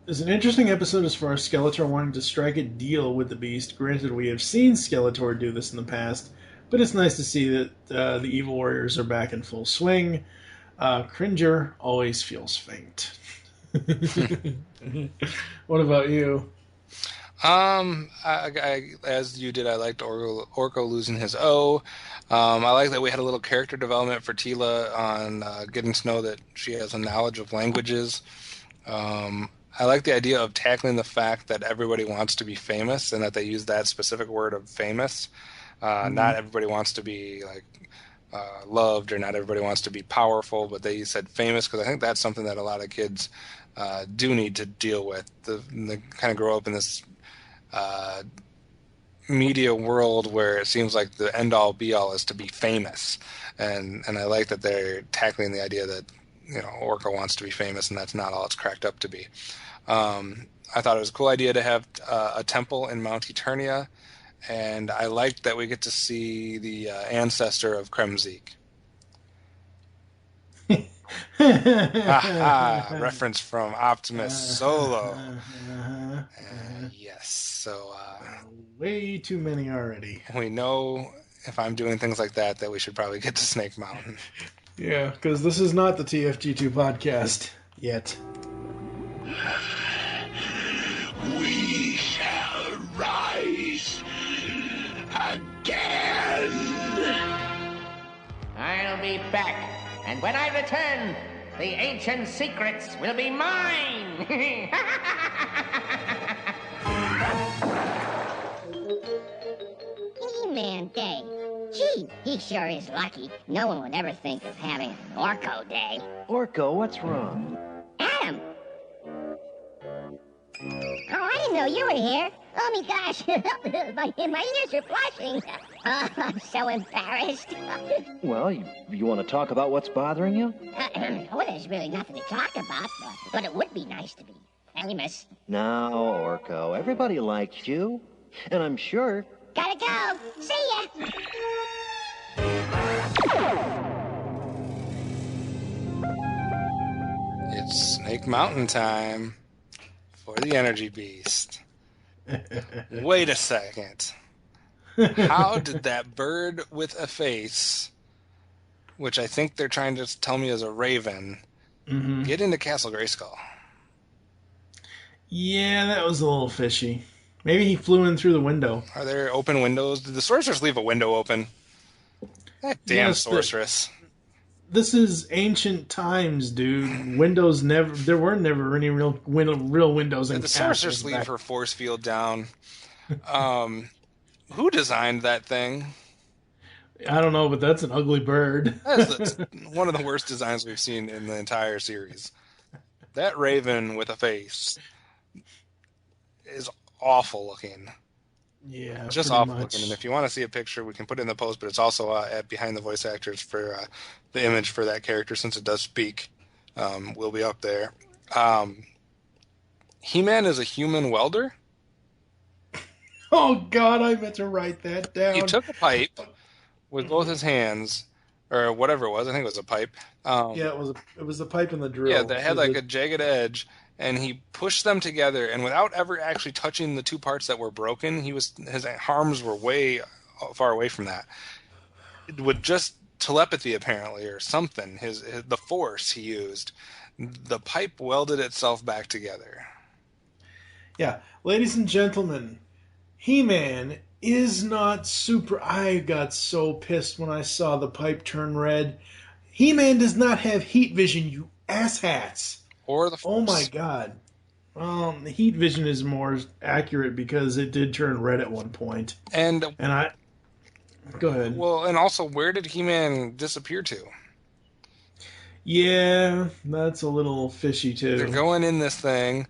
It's an interesting episode as far as Skeletor wanting to strike a deal with the Beast. Granted, we have seen Skeletor do this in the past, but it's nice to see that the Evil Warriors are back in full swing. Cringer always feels faint. What about you? I, as you did, I liked Orko losing his O. I like that we had a little character development for Teela on getting to know that she has a knowledge of languages. I like the idea of tackling the fact that everybody wants to be famous, and that they use that specific word of famous. Not everybody wants to be loved, or not everybody wants to be powerful, but they said famous because I think that's something that a lot of kids do need to deal with. They kind of grow up in this media world where it seems like the end-all be-all is to be famous, and I like that they're tackling the idea that Orko wants to be famous, and that's not all it's cracked up to be. I thought it was a cool idea to have a temple in Mount Eternia, and I liked that we get to see the ancestor of Kremzeek. Reference from OptimusSolo. Yes, so way too many already. We know if I'm doing things like that we should probably get to Snake Mountain. Yeah, because this is not the TFG2 podcast yet. I'll be back. And when I return, the ancient secrets will be mine. He-Man Day. Gee, he sure is lucky. No one would ever think of having an Orko Day. Orko, what's wrong? Adam! Oh, I didn't know you were here. Oh, my gosh. my ears are flushing. Oh, I'm so embarrassed. Well, you want to talk about what's bothering you? Well, there's really nothing to talk about, but it would be nice to be famous. No, Orko, everybody likes you. And I'm sure... Gotta go. See ya. It's Snake Mountain time for the Energy Beast. Wait a second. How did that bird with a face, which I think they're trying to tell me is a raven, get into Castle Grayskull? Yeah, that was a little fishy. Maybe he flew in through the window. Are there open windows? Did the sorceress leave a window open? That damn sorceress. This is ancient times, dude. Windows there were never any real windows in Did the sorceress leave her force field down? Who designed that thing? I don't know, but that's an ugly bird. That's one of the worst designs we've seen in the entire series. That raven with a face is awful looking. Yeah, just awful looking. And if you want to see a picture, we can put it in the post, but it's also at Behind the Voice Actors for the image for that character, since it does speak. Will be up there. He-Man is a human welder? Oh, God, I meant to write that down. He took a pipe with both his hands, or whatever it was. I think it was a pipe. Yeah, it was the pipe and the drill. Yeah, that had like a jagged edge, and he pushed them together, and without ever actually touching the two parts that were broken, his arms were way far away from that. With just telepathy, apparently, or something, the force he used, the pipe welded itself back together. Yeah, ladies and gentlemen, He-Man is not super... I got so pissed when I saw the pipe turn red. He-Man does not have heat vision, you asshats. Or the force. Oh my God. The heat vision is more accurate because it did turn red at one point. And I... Go ahead. Well, and also, where did He-Man disappear to? Yeah, that's a little fishy, too. They're going in this thing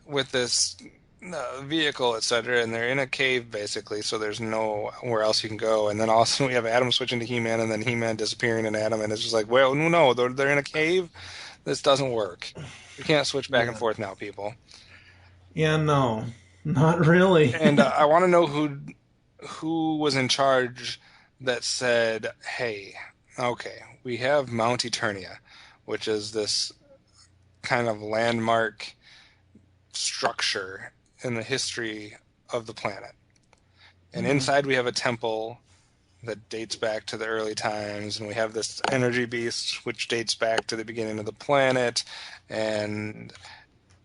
with this vehicle, etc., and they're in a cave, basically, so there's nowhere else you can go. And then all of a sudden we have Adam switching to He-Man, and then He-Man disappearing in Adam, and it's just like, well, no, they're in a cave? This doesn't work. You can't switch back and forth now, people. Yeah, no. Not really. And I want to know who was in charge that said, hey, okay, we have Mount Eternia, which is this kind of landmark structure in the history of the planet. And inside we have a temple that dates back to the early times, and we have this energy beast which dates back to the beginning of the planet, and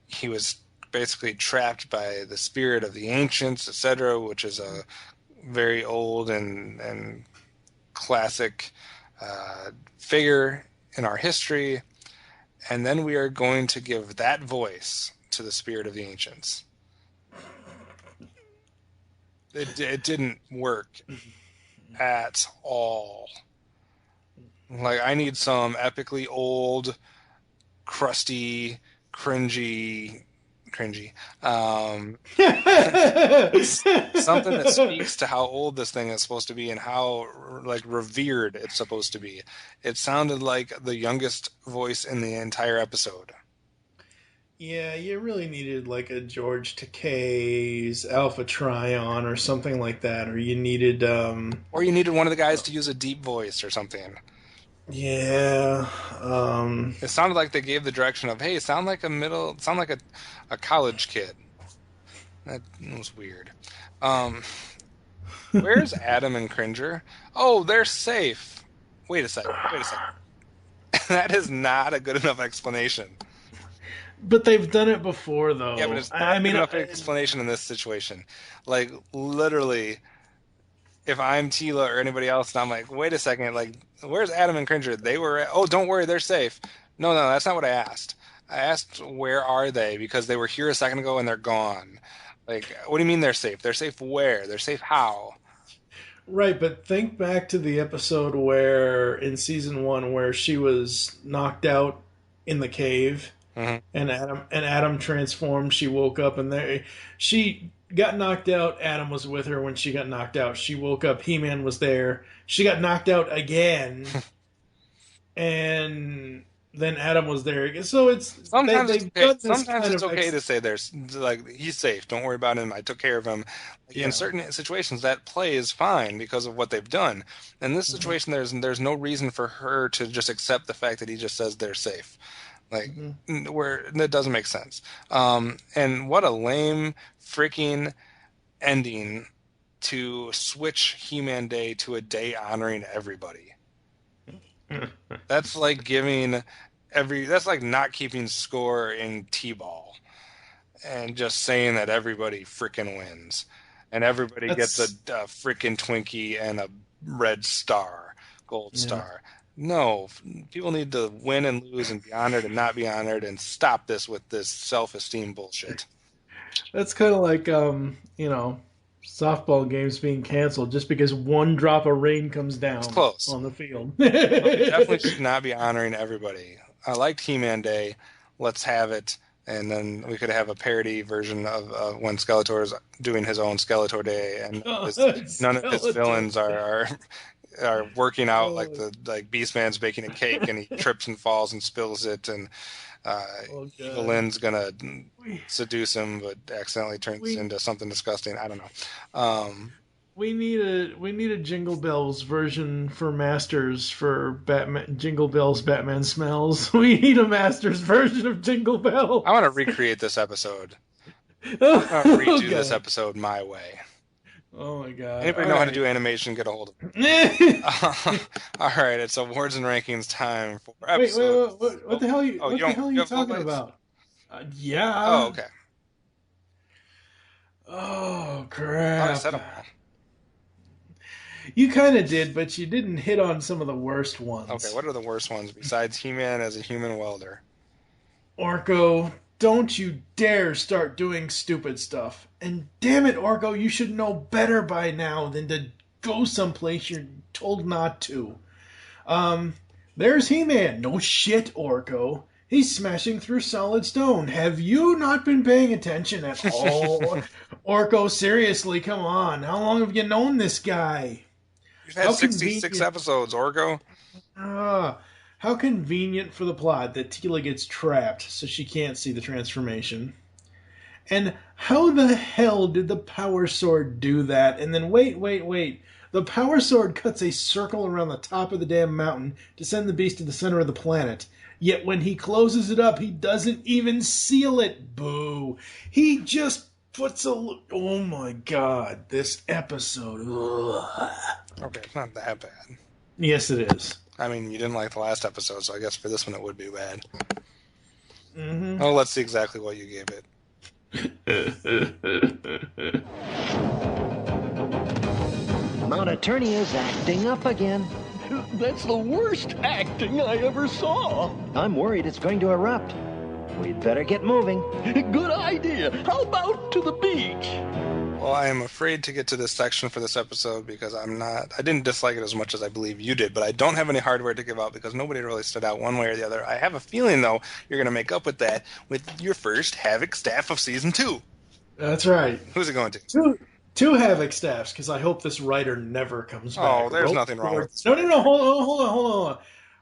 he was basically trapped by the spirit of the ancients, etc., which is a very old and classic figure in our history. And then we are going to give that voice to the spirit of the ancients. It didn't work at all. Like, I need some epically old, crusty, cringy, something that speaks to how old this thing is supposed to be and how like revered it's supposed to be. It sounded like the youngest voice in the entire episode. Yeah, you really needed like a George Takei's Alpha Trion or something like that, or you needed or you needed one of the guys to use a deep voice or something. Yeah. It sounded like they gave the direction of, hey, sound like a college kid. That was weird. Where's Adam and Cringer? Oh, they're safe. Wait a second. That is not a good enough explanation. But they've done it before, though. Yeah, but it's not enough explanation in this situation. Like, literally, if I'm Tila or anybody else, and I'm like, wait a second, like, where's Adam and Cringer? They were, don't worry, they're safe. No, that's not what I asked. I asked, where are they? Because they were here a second ago and they're gone. Like, what do you mean they're safe? They're safe where? They're safe how? Right, but think back to the episode where, in season 1, where she was knocked out in the cave, and Adam transformed. She woke up, and she got knocked out. Adam was with her when she got knocked out. She woke up. He-Man was there. She got knocked out again, and then Adam was there. So it's sometimes it's okay to say there's like he's safe. Don't worry about him. I took care of him. In certain situations, that play is fine because of what they've done. In this situation, there's no reason for her to just accept the fact that he just says they're safe. Like where that doesn't make sense. And what a lame freaking ending to switch He-Man Day to a day honoring everybody. That's like giving that's like not keeping score in T-ball and just saying that everybody freaking wins and everybody gets a freaking Twinkie and a red star, gold star. No, people need to win and lose and be honored and not be honored and stop this with this self-esteem bullshit. That's kind of like, softball games being canceled just because one drop of rain comes down on the field. Well, definitely should not be honoring everybody. I liked He-Man Day. Let's have it. And then we could have a parody version of when Skeletor's doing his own Skeletor Day, and none of his villains are working out like Beastman's baking a cake and he trips and falls and spills it, and Evil Lynn's gonna seduce him but accidentally turns into something disgusting. I don't know. We need a Jingle Bells version for Masters for Batman. Jingle Bells Batman Smells. We need a Masters version of Jingle Bell. I want to recreate this episode. I want to redo this episode my way. Oh my god! Anybody know how to do animation? Get a hold of me. All right, it's awards and rankings time for episode. Wait, what the hell? What the hell are you talking about? Yeah. Oh, okay. Oh crap! I said them all. You kind of did, but you didn't hit on some of the worst ones. Okay, what are the worst ones besides He-Man as a human welder? Orko, don't you dare start doing stupid stuff. And damn it, Orko, you should know better by now than to go someplace you're told not to. There's He-Man. No shit, Orko. He's smashing through solid stone. Have you not been paying attention at all? Orko, seriously, come on. How long have you known this guy? You've had 66 episodes, Orko. How convenient for the plot that Teela gets trapped so she can't see the transformation. And how the hell did the Power Sword do that? And then wait. The Power Sword cuts a circle around the top of the damn mountain to send the beast to the center of the planet. Yet when he closes it up, he doesn't even seal it. Boo. He just puts a... Oh my god, this episode. Ugh. Okay, it's not that bad. Yes, it is. I mean, you didn't like the last episode, so I guess for this one it would be bad. Mm-hmm. Oh, let's see exactly what you gave it. Mount Eternia's acting up again. That's the worst acting I ever saw. I'm worried it's going to erupt. We'd better get moving. Good idea. How about to the beach? Well, I am afraid to get to this section for this episode because I didn't dislike it as much as I believe you did, but I don't have any hardware to give out because nobody really stood out one way or the other. I have a feeling, though, you're going to make up with that with your first Havoc staff of Season 2. That's right. Who's it going to? Two Havoc staffs, because I hope this writer never comes back. Oh, there's nothing wrong with this. No, hold on.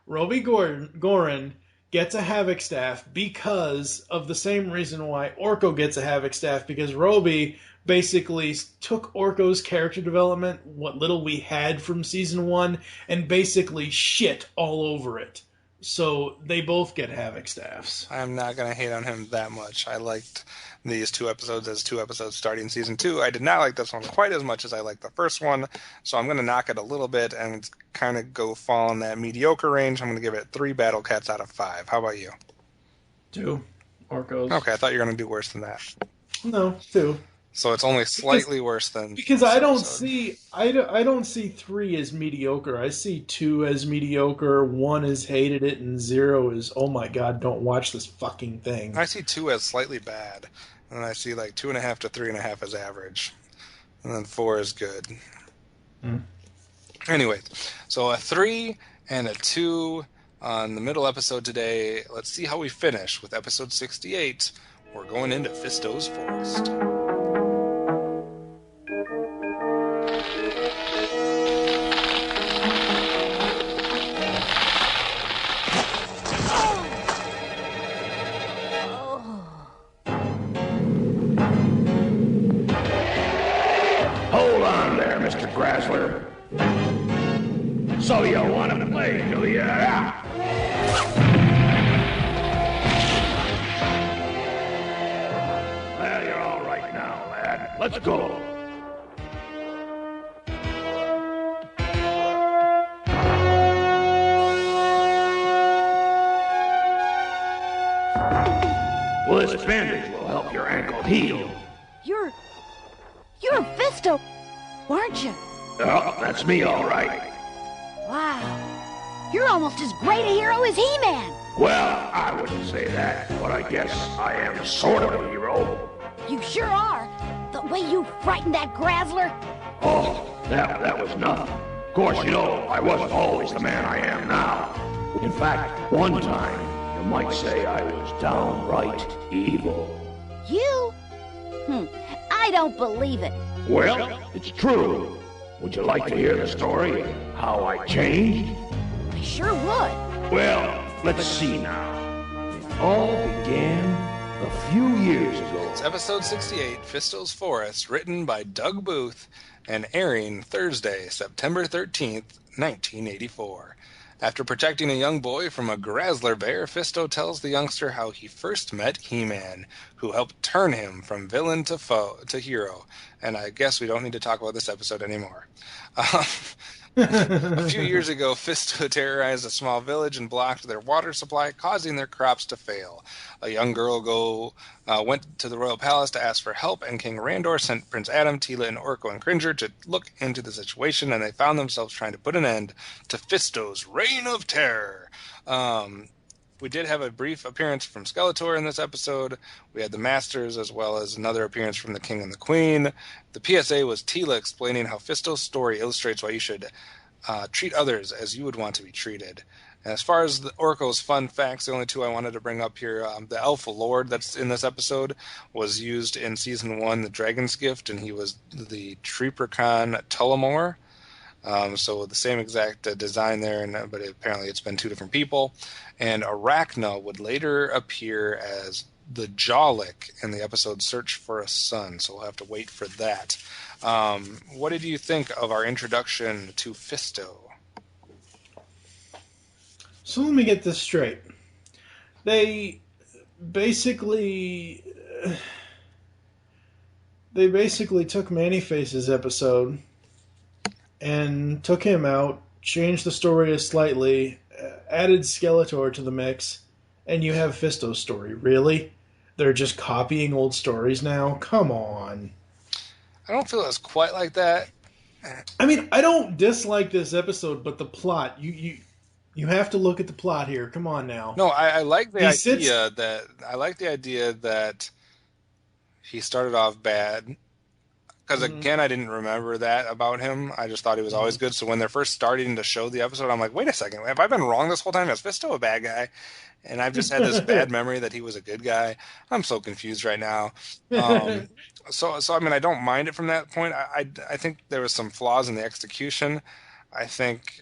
Roby Gorin gets a Havoc staff because of the same reason why Orko gets a Havoc staff, because Roby basically took Orko's character development, what little we had from Season 1, and basically shit all over it. So they both get Havoc staffs. I'm not going to hate on him that much. I liked these 2 episodes as 2 episodes starting Season 2. I did not like this one quite as much as I liked the first one, so I'm going to knock it a little bit and kind of fall in that mediocre range. I'm going to give it 3 Battle Cats out of 5. How about you? 2 Orkos. Okay, I thought you were going to do worse than that. No, 2. So it's only slightly worse than... Because I don't see 3 as mediocre. I see 2 as mediocre, 1 as hated it, and 0 is, oh my god, don't watch this fucking thing. I see 2 as slightly bad, and I see like 2.5 to 3.5 as average, and then 4 is good. Anyway, so a 3 and a 2 on the middle episode today. Let's see how we finish with episode 68. We're going into Fisto's Forest. Hold on there, Mr. Grassler. So you want to play, do you? Well, you're all right now, lad. Let's go. Well, this bandage will help your ankle heal. You're Fisto, aren't you? Oh, that's me, all right. Wow. You're almost as great a hero as He-Man. Well, I wouldn't say that, but I guess I am sort of a hero. You sure are. The way you frightened that Grassler. Oh, that was nothing. Of course, you know, I wasn't always the man I am now. In fact, one time, you might say I was downright evil. You? I don't believe it. Well, it's true. Would you like to hear the story of how I changed? I sure would. Well, let's see now. It all began a few years ago. It's episode 68, Fisto's Forest, written by Doug Booth and airing Thursday, September 13th, 1984. After protecting a young boy from a Grassler bear, Fisto tells the youngster how he first met He-Man, who helped turn him from villain to hero. And I guess we don't need to talk about this episode anymore. A few years ago, Fisto terrorized a small village and blocked their water supply, causing their crops to fail. A young girl went to the royal palace to ask for help, and King Randor sent Prince Adam, Teela, and Orko and Cringer to look into the situation, and they found themselves trying to put an end to Fisto's reign of terror. We did have a brief appearance from Skeletor in this episode. We had the Masters, as well as another appearance from the King and the Queen. The PSA was Teela explaining how Fisto's story illustrates why you should treat others as you would want to be treated. And as far as the Orko's fun facts, the only 2 I wanted to bring up here, the Elf Lord that's in this episode was used in Season 1, The Dragon's Gift, and he was the Treepercon Tullamore. So the same exact design there, but apparently it's been 2 different people. And Arachna would later appear as the Jawlick in the episode Search for a Son, so we'll have to wait for that. What did you think of our introduction to Fisto? So let me get this straight. They basically took Manny-Face's episode and took him out, changed the story slightly, added Skeletor to the mix, and you have Fisto's story. Really? They're just copying old stories now? Come on. I don't feel it's quite like that. I mean, I don't dislike this episode, but the plot, you have to look at the plot here. Come on now. No, I like the idea that he started off bad. Because, again, I didn't remember that about him. I just thought he was always good. So when they're first starting to show the episode, I'm like, wait a second. Have I been wrong this whole time? Is Fisto a bad guy? And I've just had this bad memory that he was a good guy. I'm so confused right now. So I mean, I don't mind it from that point. I think there was some flaws in the execution. I think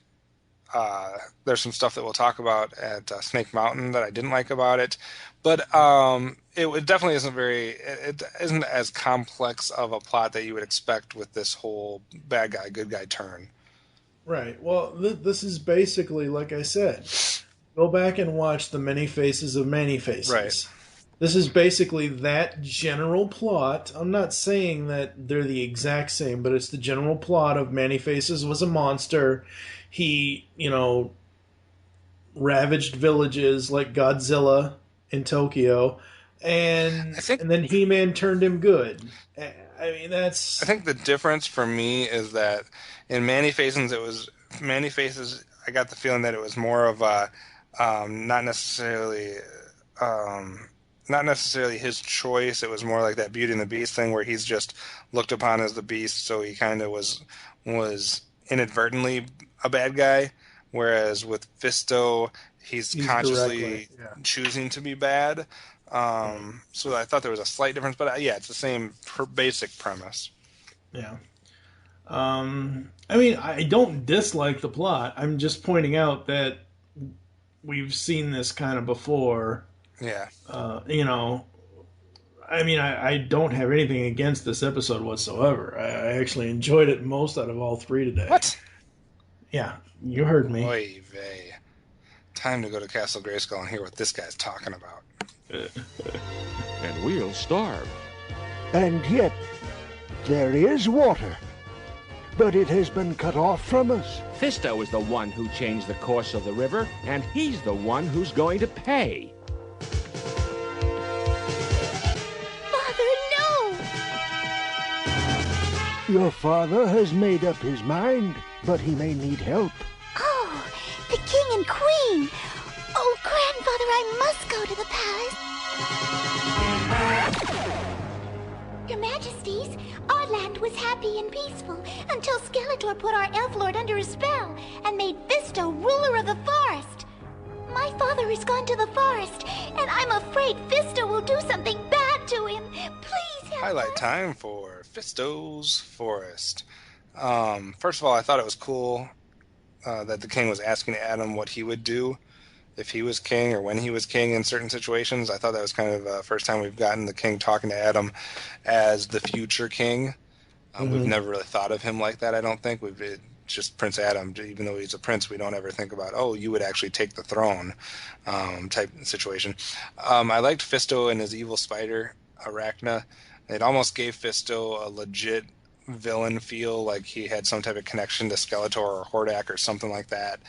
there's some stuff that we'll talk about at Snake Mountain that I didn't like about it. But it definitely isn't it isn't as complex of a plot that you would expect with this whole bad guy, good guy turn. Right. Well, this is basically, like I said, go back and watch the Many Faces of Many Faces. Right. This is basically that general plot. I'm not saying that they're the exact same, but it's the general plot of Many Faces was a monster. He, ravaged villages like Godzilla in Tokyo, and then He-Man turned him good. I mean, that's... I think the difference for me is that in Many Faces, I got the feeling that it was more of a, not necessarily his choice. It was more like that Beauty and the Beast thing where he's just looked upon as the Beast, so he kind of was inadvertently a bad guy. Whereas with Fisto, he's consciously choosing to be bad. So I thought there was a slight difference, but it's the same basic premise. Yeah. I mean, I don't dislike the plot. I'm just pointing out that we've seen this kind of before. Yeah. You know, I mean, I don't have anything against this episode whatsoever. I actually enjoyed it most out of all three today. What? Yeah, you heard me. Oy vey. Time to go to Castle Grayskull and hear what this guy's talking about. And we'll starve. And yet, there is water. But it has been cut off from us. Fisto is the one who changed the course of the river, and he's the one who's going to pay. Father, no! Your father has made up his mind, but he may need help. Oh, the king and queen! Oh, grandfather, I must go to the palace. Your Majesties, our land was happy and peaceful until Skeletor put our elf lord under a spell and made Fisto ruler of the forest. My father has gone to the forest, and I'm afraid Fisto will do something bad to him. Please help Highlight time for Fisto's Forest. First of all, I thought it was cool that the king was asking Adam what he would do if he was king or when he was king in certain situations. I thought that was kind of the first time we've gotten the king talking to Adam as the future king. We've never really thought of him like that, I don't think. We've just Prince Adam, even though he's a prince, we don't ever think about, oh, you would actually take the throne type situation. I liked Fisto and his evil spider, Arachna. It almost gave Fisto a legit villain feel, like he had some type of connection to Skeletor or Hordak or something like that.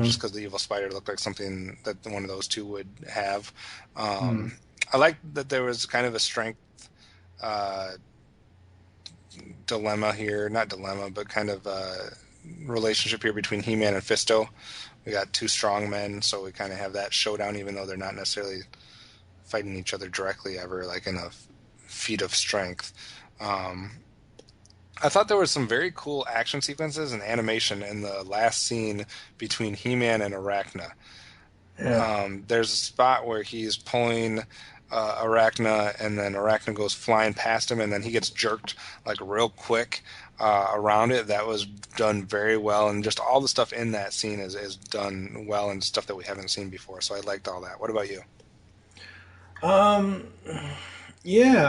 Just because the evil spider looked like something that one of those two would have. I liked that there was kind of a strength dilemma here. Not dilemma, but kind of a relationship here between He-Man and Fisto. We got two strong men, so we kind of have that showdown, even though they're not necessarily fighting each other directly ever, like in a feat of strength. I thought there was some very cool action sequences and animation in the last scene between He-Man and Arachna. Yeah. There's a spot where he's pulling Arachna, and then Arachna goes flying past him, and then he gets jerked like real quick around it. That was done very well, and just all the stuff in that scene is done well, and stuff that we haven't seen before. So I liked all that. What about you? Yeah,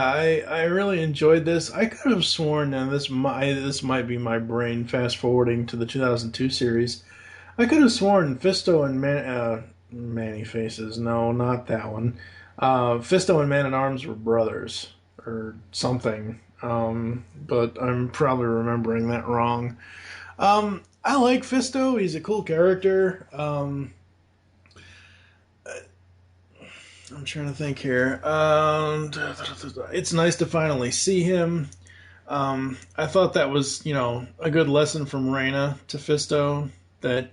I really enjoyed this. I could have sworn, and this might be my brain fast forwarding to the 2002 series. I could have sworn Fisto and Many Faces. No, not that one. Fisto and Man-at-Arms were brothers or something. But I'm probably remembering that wrong. I like Fisto. He's a cool character. I'm trying to think here. It's nice to finally see him. I thought that was, a good lesson from Raina to Fisto, that,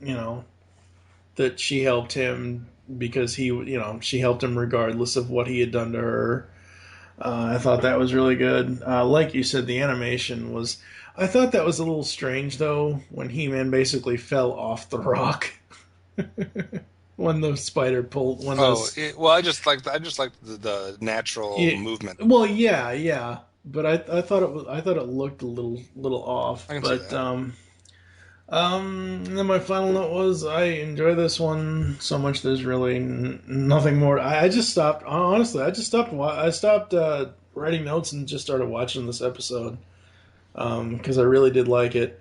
that she helped him because she helped him regardless of what he had done to her. I thought that was really good. Like you said, the animation was... I thought that was a little strange, though, when He-Man basically fell off the rock. When the spider pulled... I just liked the natural movement. Well, yeah. But I thought it looked a little off. I can see that. And then my final note was, I enjoy this one so much. There's really nothing more. I just stopped. Honestly, I stopped writing notes and just started watching this episode because I really did like it.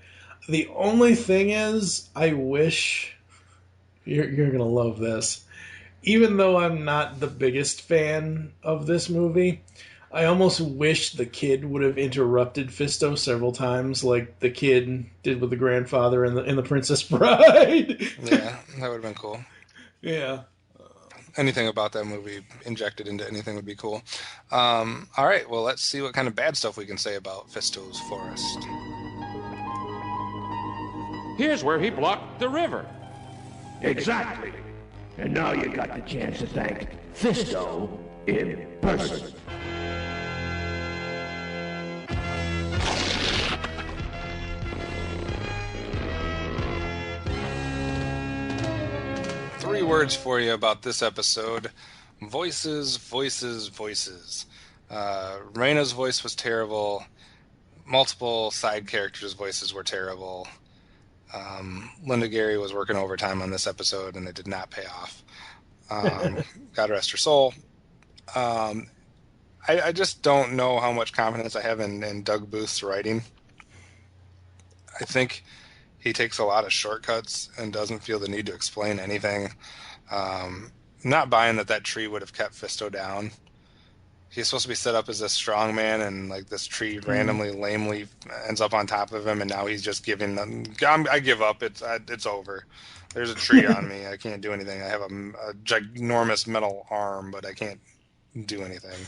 The only thing is, I wish you're gonna love this. Even though I'm not the biggest fan of this movie, I almost wish the kid would have interrupted Fisto several times, like the kid did with the grandfather in the Princess Bride. Yeah, that would have been cool. Yeah. anything about that movie injected into anything would be cool. All right, well, let's see what kind of bad stuff we can say about Fisto's forest. Here's where he blocked the river. Exactly. And now you got the chance to thank Fisto in person. Three words for you about this episode. Voices, voices, voices. Raina's voice was terrible. Multiple side characters' voices were terrible. Linda Gary was working overtime on this episode, and it did not pay off. God rest her soul. I just don't know how much confidence I have in Doug Booth's writing. I think he takes a lot of shortcuts and doesn't feel the need to explain anything. Not buying that tree would have kept Fisto down. He's supposed to be set up as a strong man, and like this tree randomly, lamely ends up on top of him, and now he's just giving them. I give up. It's over. There's a tree on me. I can't do anything. I have a ginormous metal arm, but I can't do anything.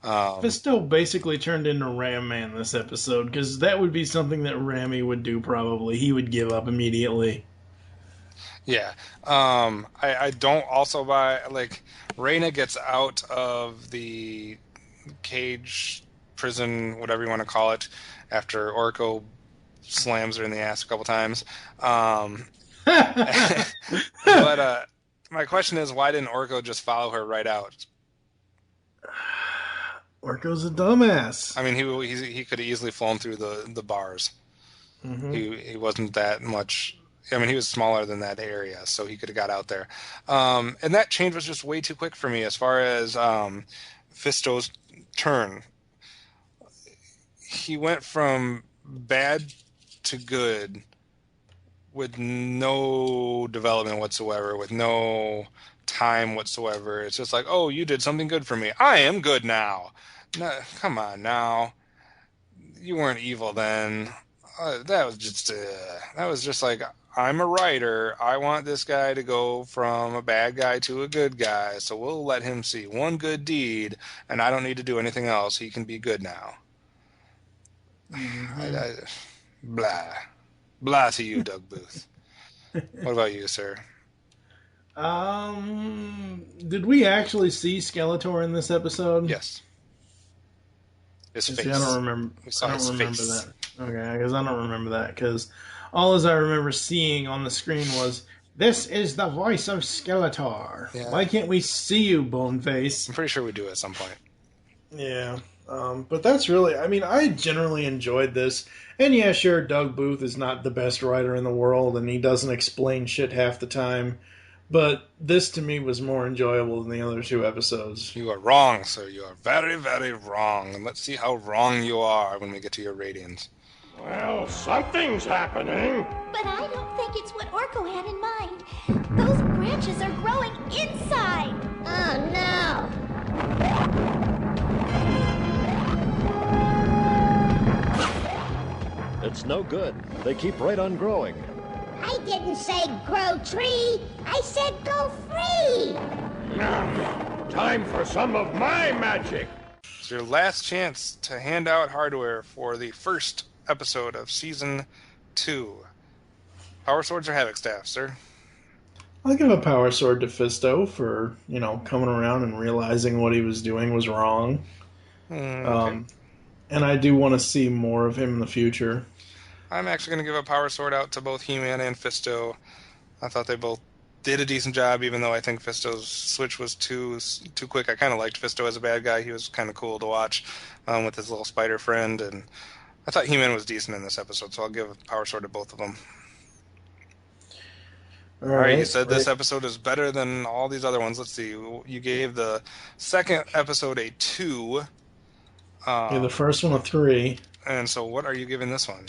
Fisto basically turned into Ram Man this episode, because that would be something that Rami would do probably. He would give up immediately. Yeah. I don't also buy, like, Raina gets out of the cage, prison, whatever you want to call it, after Orko slams her in the ass a couple times. But my question is, why didn't Orko just follow her right out? Orko's a dumbass. I mean, he could have easily flown through the bars. Mm-hmm. He wasn't that much. I mean, he was smaller than that area, so he could have got out there. And that change was just way too quick for me as far as Fisto's turn. He went from bad to good with no development whatsoever, with no time whatsoever. It's just like, oh, you did something good for me. I am good now. No, come on now. You weren't evil then. That was just like, I'm a writer. I want this guy to go from a bad guy to a good guy, so we'll let him see one good deed, and I don't need to do anything else. He can be good now. Mm-hmm. Blah. Blah to you, Doug Booth. What about you, sir? Did we actually see Skeletor in this episode? Yes. His face. I don't remember. We saw his face. That. Okay, because I don't remember that. Because all as I remember seeing on the screen was, "This is the voice of Skeletor." Yeah. Why can't we see you, Boneface? I'm pretty sure we do at some point. Yeah. But that's really, I mean, I generally enjoyed this. And yeah, sure, Doug Booth is not the best writer in the world, and he doesn't explain shit half the time. But this, to me, was more enjoyable than the other two episodes. You are wrong, sir. You are very, very wrong. And let's see how wrong you are when we get to your ratings. Well, something's happening. But I don't think it's what Orko had in mind. Those branches are growing inside. Oh, no. It's no good. They keep right on growing. I didn't say grow tree. I said go free. Time for some of my magic. It's your last chance to hand out hardware for the first episode of Season 2. Power Swords or Havoc Staff, sir? I'll give a Power Sword to Fisto for, coming around and realizing what he was doing was wrong. Okay. And I do want to see more of him in the future. I'm actually going to give a Power Sword out to both He-Man and Fisto. I thought they both did a decent job, even though I think Fisto's switch was too quick. I kind of liked Fisto as a bad guy. He was kind of cool to watch with his little spider friend. And I thought He-Man was decent in this episode, so I'll give a Power Sword to both of them. All right, you said this episode is better than all these other ones. Let's see. You gave the second episode a 2. The first one a 3. And so what are you giving this one?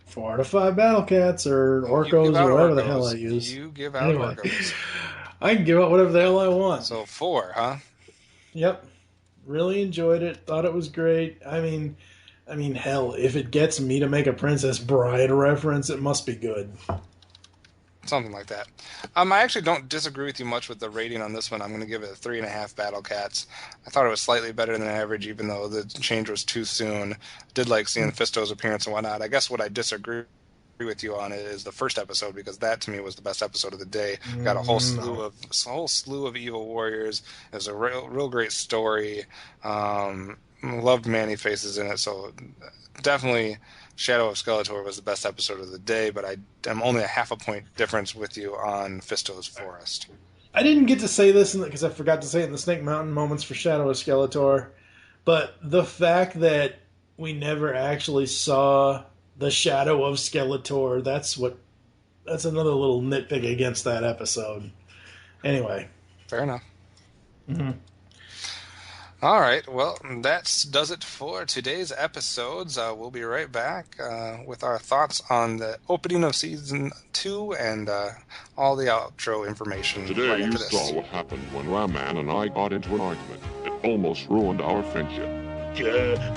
4 out of 5 Battle Cats or Orcos or whatever the hell I use. You give out Orcos. I can give out whatever the hell I want. So 4, huh? Yep. Really enjoyed it. Thought it was great. I mean, hell, if it gets me to make a Princess Bride reference, it must be good. Something like that. I actually don't disagree with you much with the rating on this one. I'm going to give it a 3.5 Battle Cats. I thought it was slightly better than average, even though the change was too soon. Did like seeing Fisto's appearance and whatnot. I guess what I disagree with you on it is the first episode, because that to me was the best episode of the day. Got a whole slew of evil warriors. It was a real great story. Loved Manny-Faces in it, so definitely Shadow of Skeletor was the best episode of the day, but I'm only a half a point difference with you on Fisto's Forest. I didn't get to say this because I forgot to say it in the Snake Mountain moments for Shadow of Skeletor, but the fact that we never actually saw the Shadow of Skeletor, that's another little nitpick against that episode. Anyway. Fair enough. Mm-hmm. All right, well, that does it for today's episodes. We'll be right back with our thoughts on the opening of Season 2 and all the outro information. Today right you after this. saw what happened when Ram Man and I got into an argument. It almost ruined our friendship.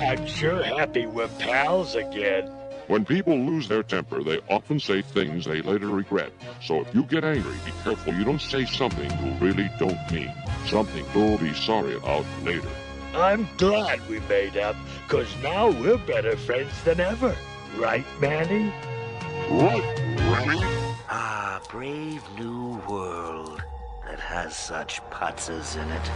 I'm sure happy we're pals again. When people lose their temper, they often say things they later regret. So if you get angry, be careful you don't say something you really don't mean. Something you'll be sorry about later. I'm glad we made up, 'cause now we're better friends than ever. Right, Manny? Right, Remy? Ah, brave new world that has such putzes in it.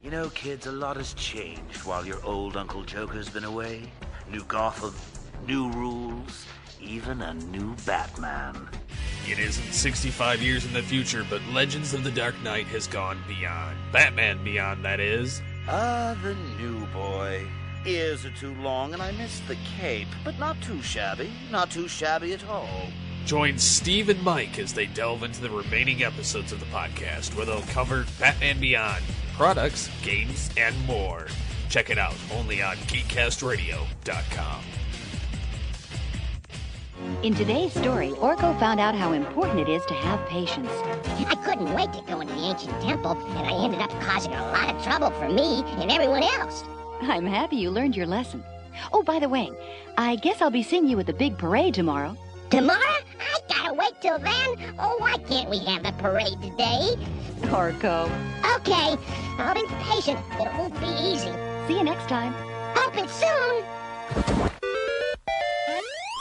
You know, kids, a lot has changed while your old Uncle Joker's been away. New Gotham, new rules, even a new Batman. It isn't 65 years in the future, but Legends of the Dark Knight has gone beyond. Batman Beyond, that is. Ah, the new boy. Ears are too long and I miss the cape, but not too shabby. Not too shabby at all. Join Steve and Mike as they delve into the remaining episodes of the podcast, where they'll cover Batman Beyond, products, games, and more. Check it out only on GeekCastRadio.com. In today's story, Orko found out how important it is to have patience. I couldn't wait to go into the ancient temple, and I ended up causing a lot of trouble for me and everyone else. I'm happy you learned your lesson. Oh, by the way, I guess I'll be seeing you at the big parade tomorrow. Tomorrow? I gotta wait till then? Oh, why can't we have the parade today? Orko. Okay, I'll be patient. It won't be easy. See you next time. Open soon!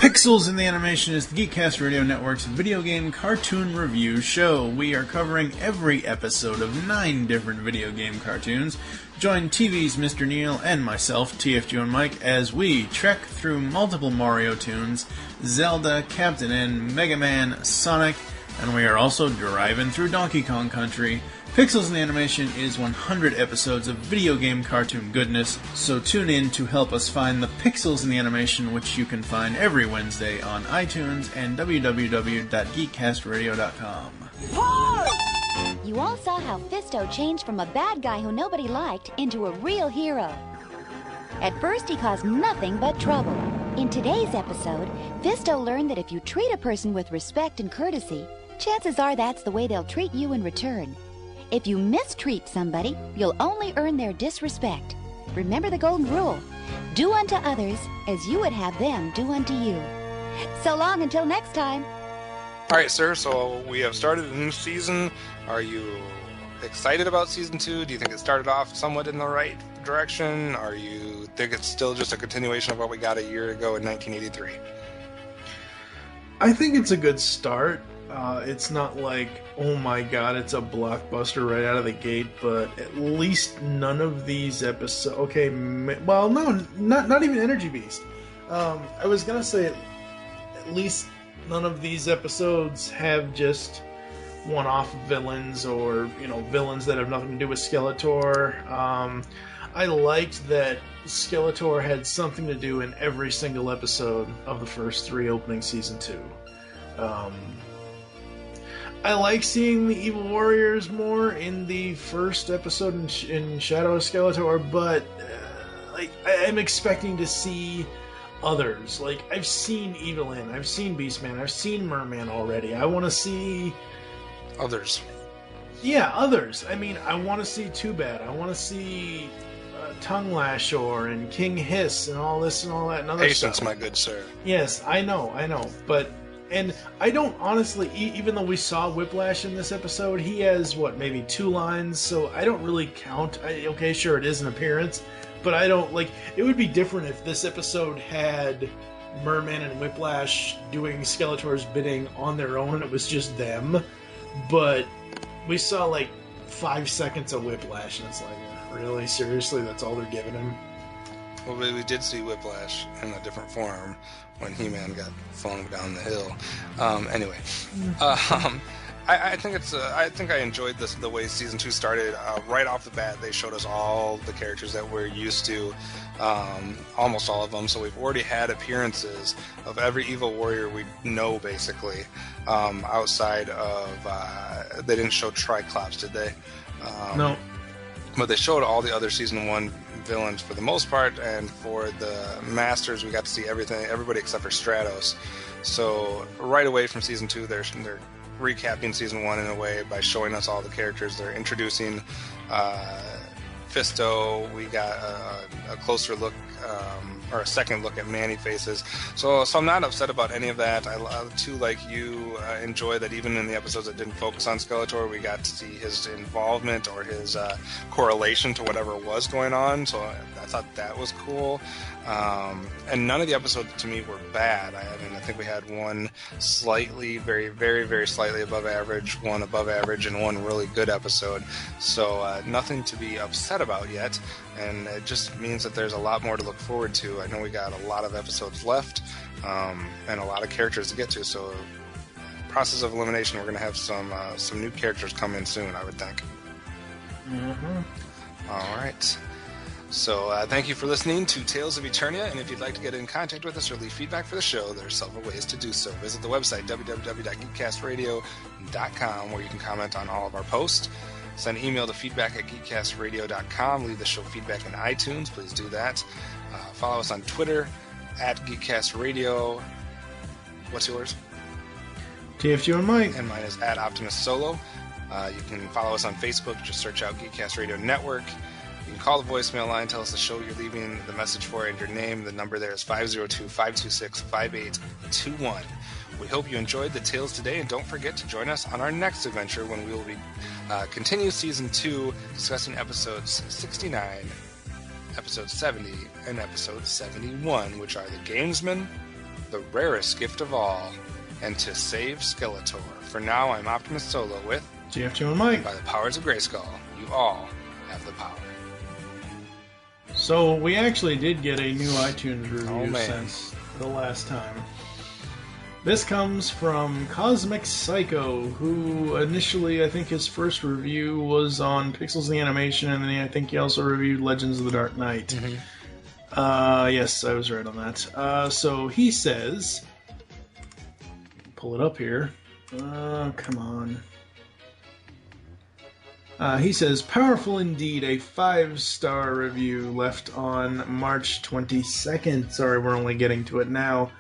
Pixels in the Animation is the Geekcast Radio Network's video game cartoon review show. We are covering every episode of 9 different video game cartoons. Join TV's Mr. Neil and myself, TFG1Mike, as we trek through multiple Mario tunes, Zelda, Captain N, Mega Man, Sonic, and we are also driving through Donkey Kong Country. Pixels in the Animation is 100 episodes of video game cartoon goodness, so tune in to help us find the Pixels in the Animation, which you can find every Wednesday on iTunes and www.geekcastradio.com. You all saw how Fisto changed from a bad guy who nobody liked into a real hero. At first, he caused nothing but trouble. In today's episode, Fisto learned that if you treat a person with respect and courtesy, chances are that's the way they'll treat you in return. If you mistreat somebody, you'll only earn their disrespect. Remember the golden rule. Do unto others as you would have them do unto you. So long until next time. All right, sir, so we have started a new season. Are you excited about Season 2? Do you think it started off somewhat in the right direction? Or you think it's still just a continuation of what we got a year ago in 1983? I think it's a good start. It's not like, oh my god, it's a blockbuster right out of the gate, but at least none of these episodes... Okay, well, no, not even Energy Beast. I was gonna say at least none of these episodes have just one-off villains or, villains that have nothing to do with Skeletor. I liked that Skeletor had something to do in every single episode of the first 3 opening Season 2. I like seeing the Evil Warriors more in the first episode in Shadow of Skeletor, but I'm expecting to see others. Like, I've seen Evelyn, I've seen Beastman, I've seen Merman already. I want to see... Others. Yeah, others. I mean, I want to see Too Bad. I want to see Tongue Lashor and King Hiss and all this and all that and other Patience, stuff. my good sir. Yes, I know. But And I don't honestly, even though we saw Whiplash in this episode, he has, maybe 2 lines, so I don't really count. Okay, sure, it is an appearance, but I don't, it would be different if this episode had Merman and Whiplash doing Skeletor's bidding on their own and it was just them. But we saw, 5 seconds of Whiplash, and it's really? Seriously? That's all they're giving him? Well, we did see Whiplash in a different form when He-Man got flung down the hill. Anyway, I think I enjoyed the way season 2 started. Right off the bat, they showed us all the characters that we're used to, almost all of them. So we've already had appearances of every evil warrior we know, basically. Outside of they didn't show Triclops, did they? No. But they showed all the other season 1 villains for the most part, and for the Masters, we got to see everybody except for Stratos. So right away from season 2, they're recapping season 1 in a way by showing us all the characters. They're introducing Fisto. We got a closer look, or a second look at Man-E-Faces. So I'm not upset about any of that. I too, like you, enjoy that even in the episodes that didn't focus on Skeletor, we got to see his involvement or his correlation to whatever was going on. So I thought that was cool. And none of the episodes to me were bad. I think we had one slightly, very, very, very slightly above average, one above average, and one really good episode. So nothing to be upset about yet. And it just means that there's a lot more to look forward to. I know we got a lot of episodes left, and a lot of characters to get to. So, process of elimination, we're going to have some new characters come in soon, I would think. Mm-hmm. All right. So, thank you for listening to Tales of Eternia, and if you'd like to get in contact with us or leave feedback for the show, there are several ways to do so. Visit the website, www.geekcastradio.com, where you can comment on all of our posts. Send an email to feedback@geekcastradio.com. Leave the show feedback in iTunes. Please do that. Follow us on Twitter, @GeekCastRadio. What's yours? TFG1Mike. And mine is @OptimusSolo. You can follow us on Facebook. Just search out Geekcast Radio Network. You can call the voicemail line, tell us the show you're leaving the message for and your name. The number there is 502-526-5821. We hope you enjoyed the tales today, and don't forget to join us on our next adventure when we will be continue Season 2, discussing Episodes 69, Episode 70, and Episode 71, which are The Gamesman, The Rarest Gift of All, and To Save Skeletor. For now, I'm OptimusSolo with TFG1Mike. By the powers of Grayskull, you all have the power. So, we actually did get a new iTunes review since the last time. This comes from Cosmic Psycho, who initially, I think his first review was on Pixels the Animation, and then I think he also reviewed Legends of the Dark Knight. Mm-hmm. Yes, I was right on that. So he says, pull it up here. Come on. He says, powerful indeed, a 5-star review left on March 22nd. Sorry, we're only getting to it now.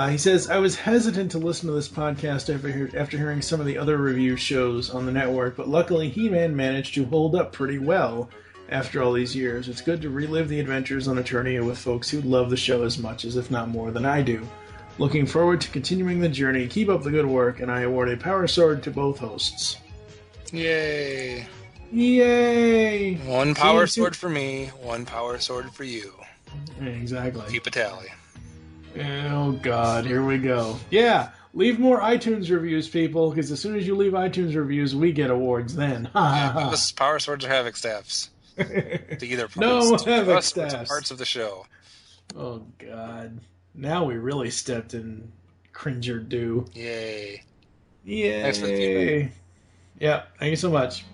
He says, I was hesitant to listen to this podcast after hearing some of the other review shows on the network, but luckily He-Man managed to hold up pretty well after all these years. It's good to relive the adventures on Eternia with folks who love the show as much as, if not more, than I do. Looking forward to continuing the journey. Keep up the good work, and I award a power sword to both hosts. Yay! Yay! One power sword for me, one power sword for you. Exactly. Keep a tally. Oh, God, here we go. Yeah, leave more iTunes reviews, people, because as soon as you leave iTunes reviews, we get awards then. This Power Swords or Havoc staffs. To either parts. No Havoc us, staffs. Parts of the show. Oh, God. Now we really stepped in cringer do. Yay. Yay. Thanks for the feedback. Yeah, thank you so much.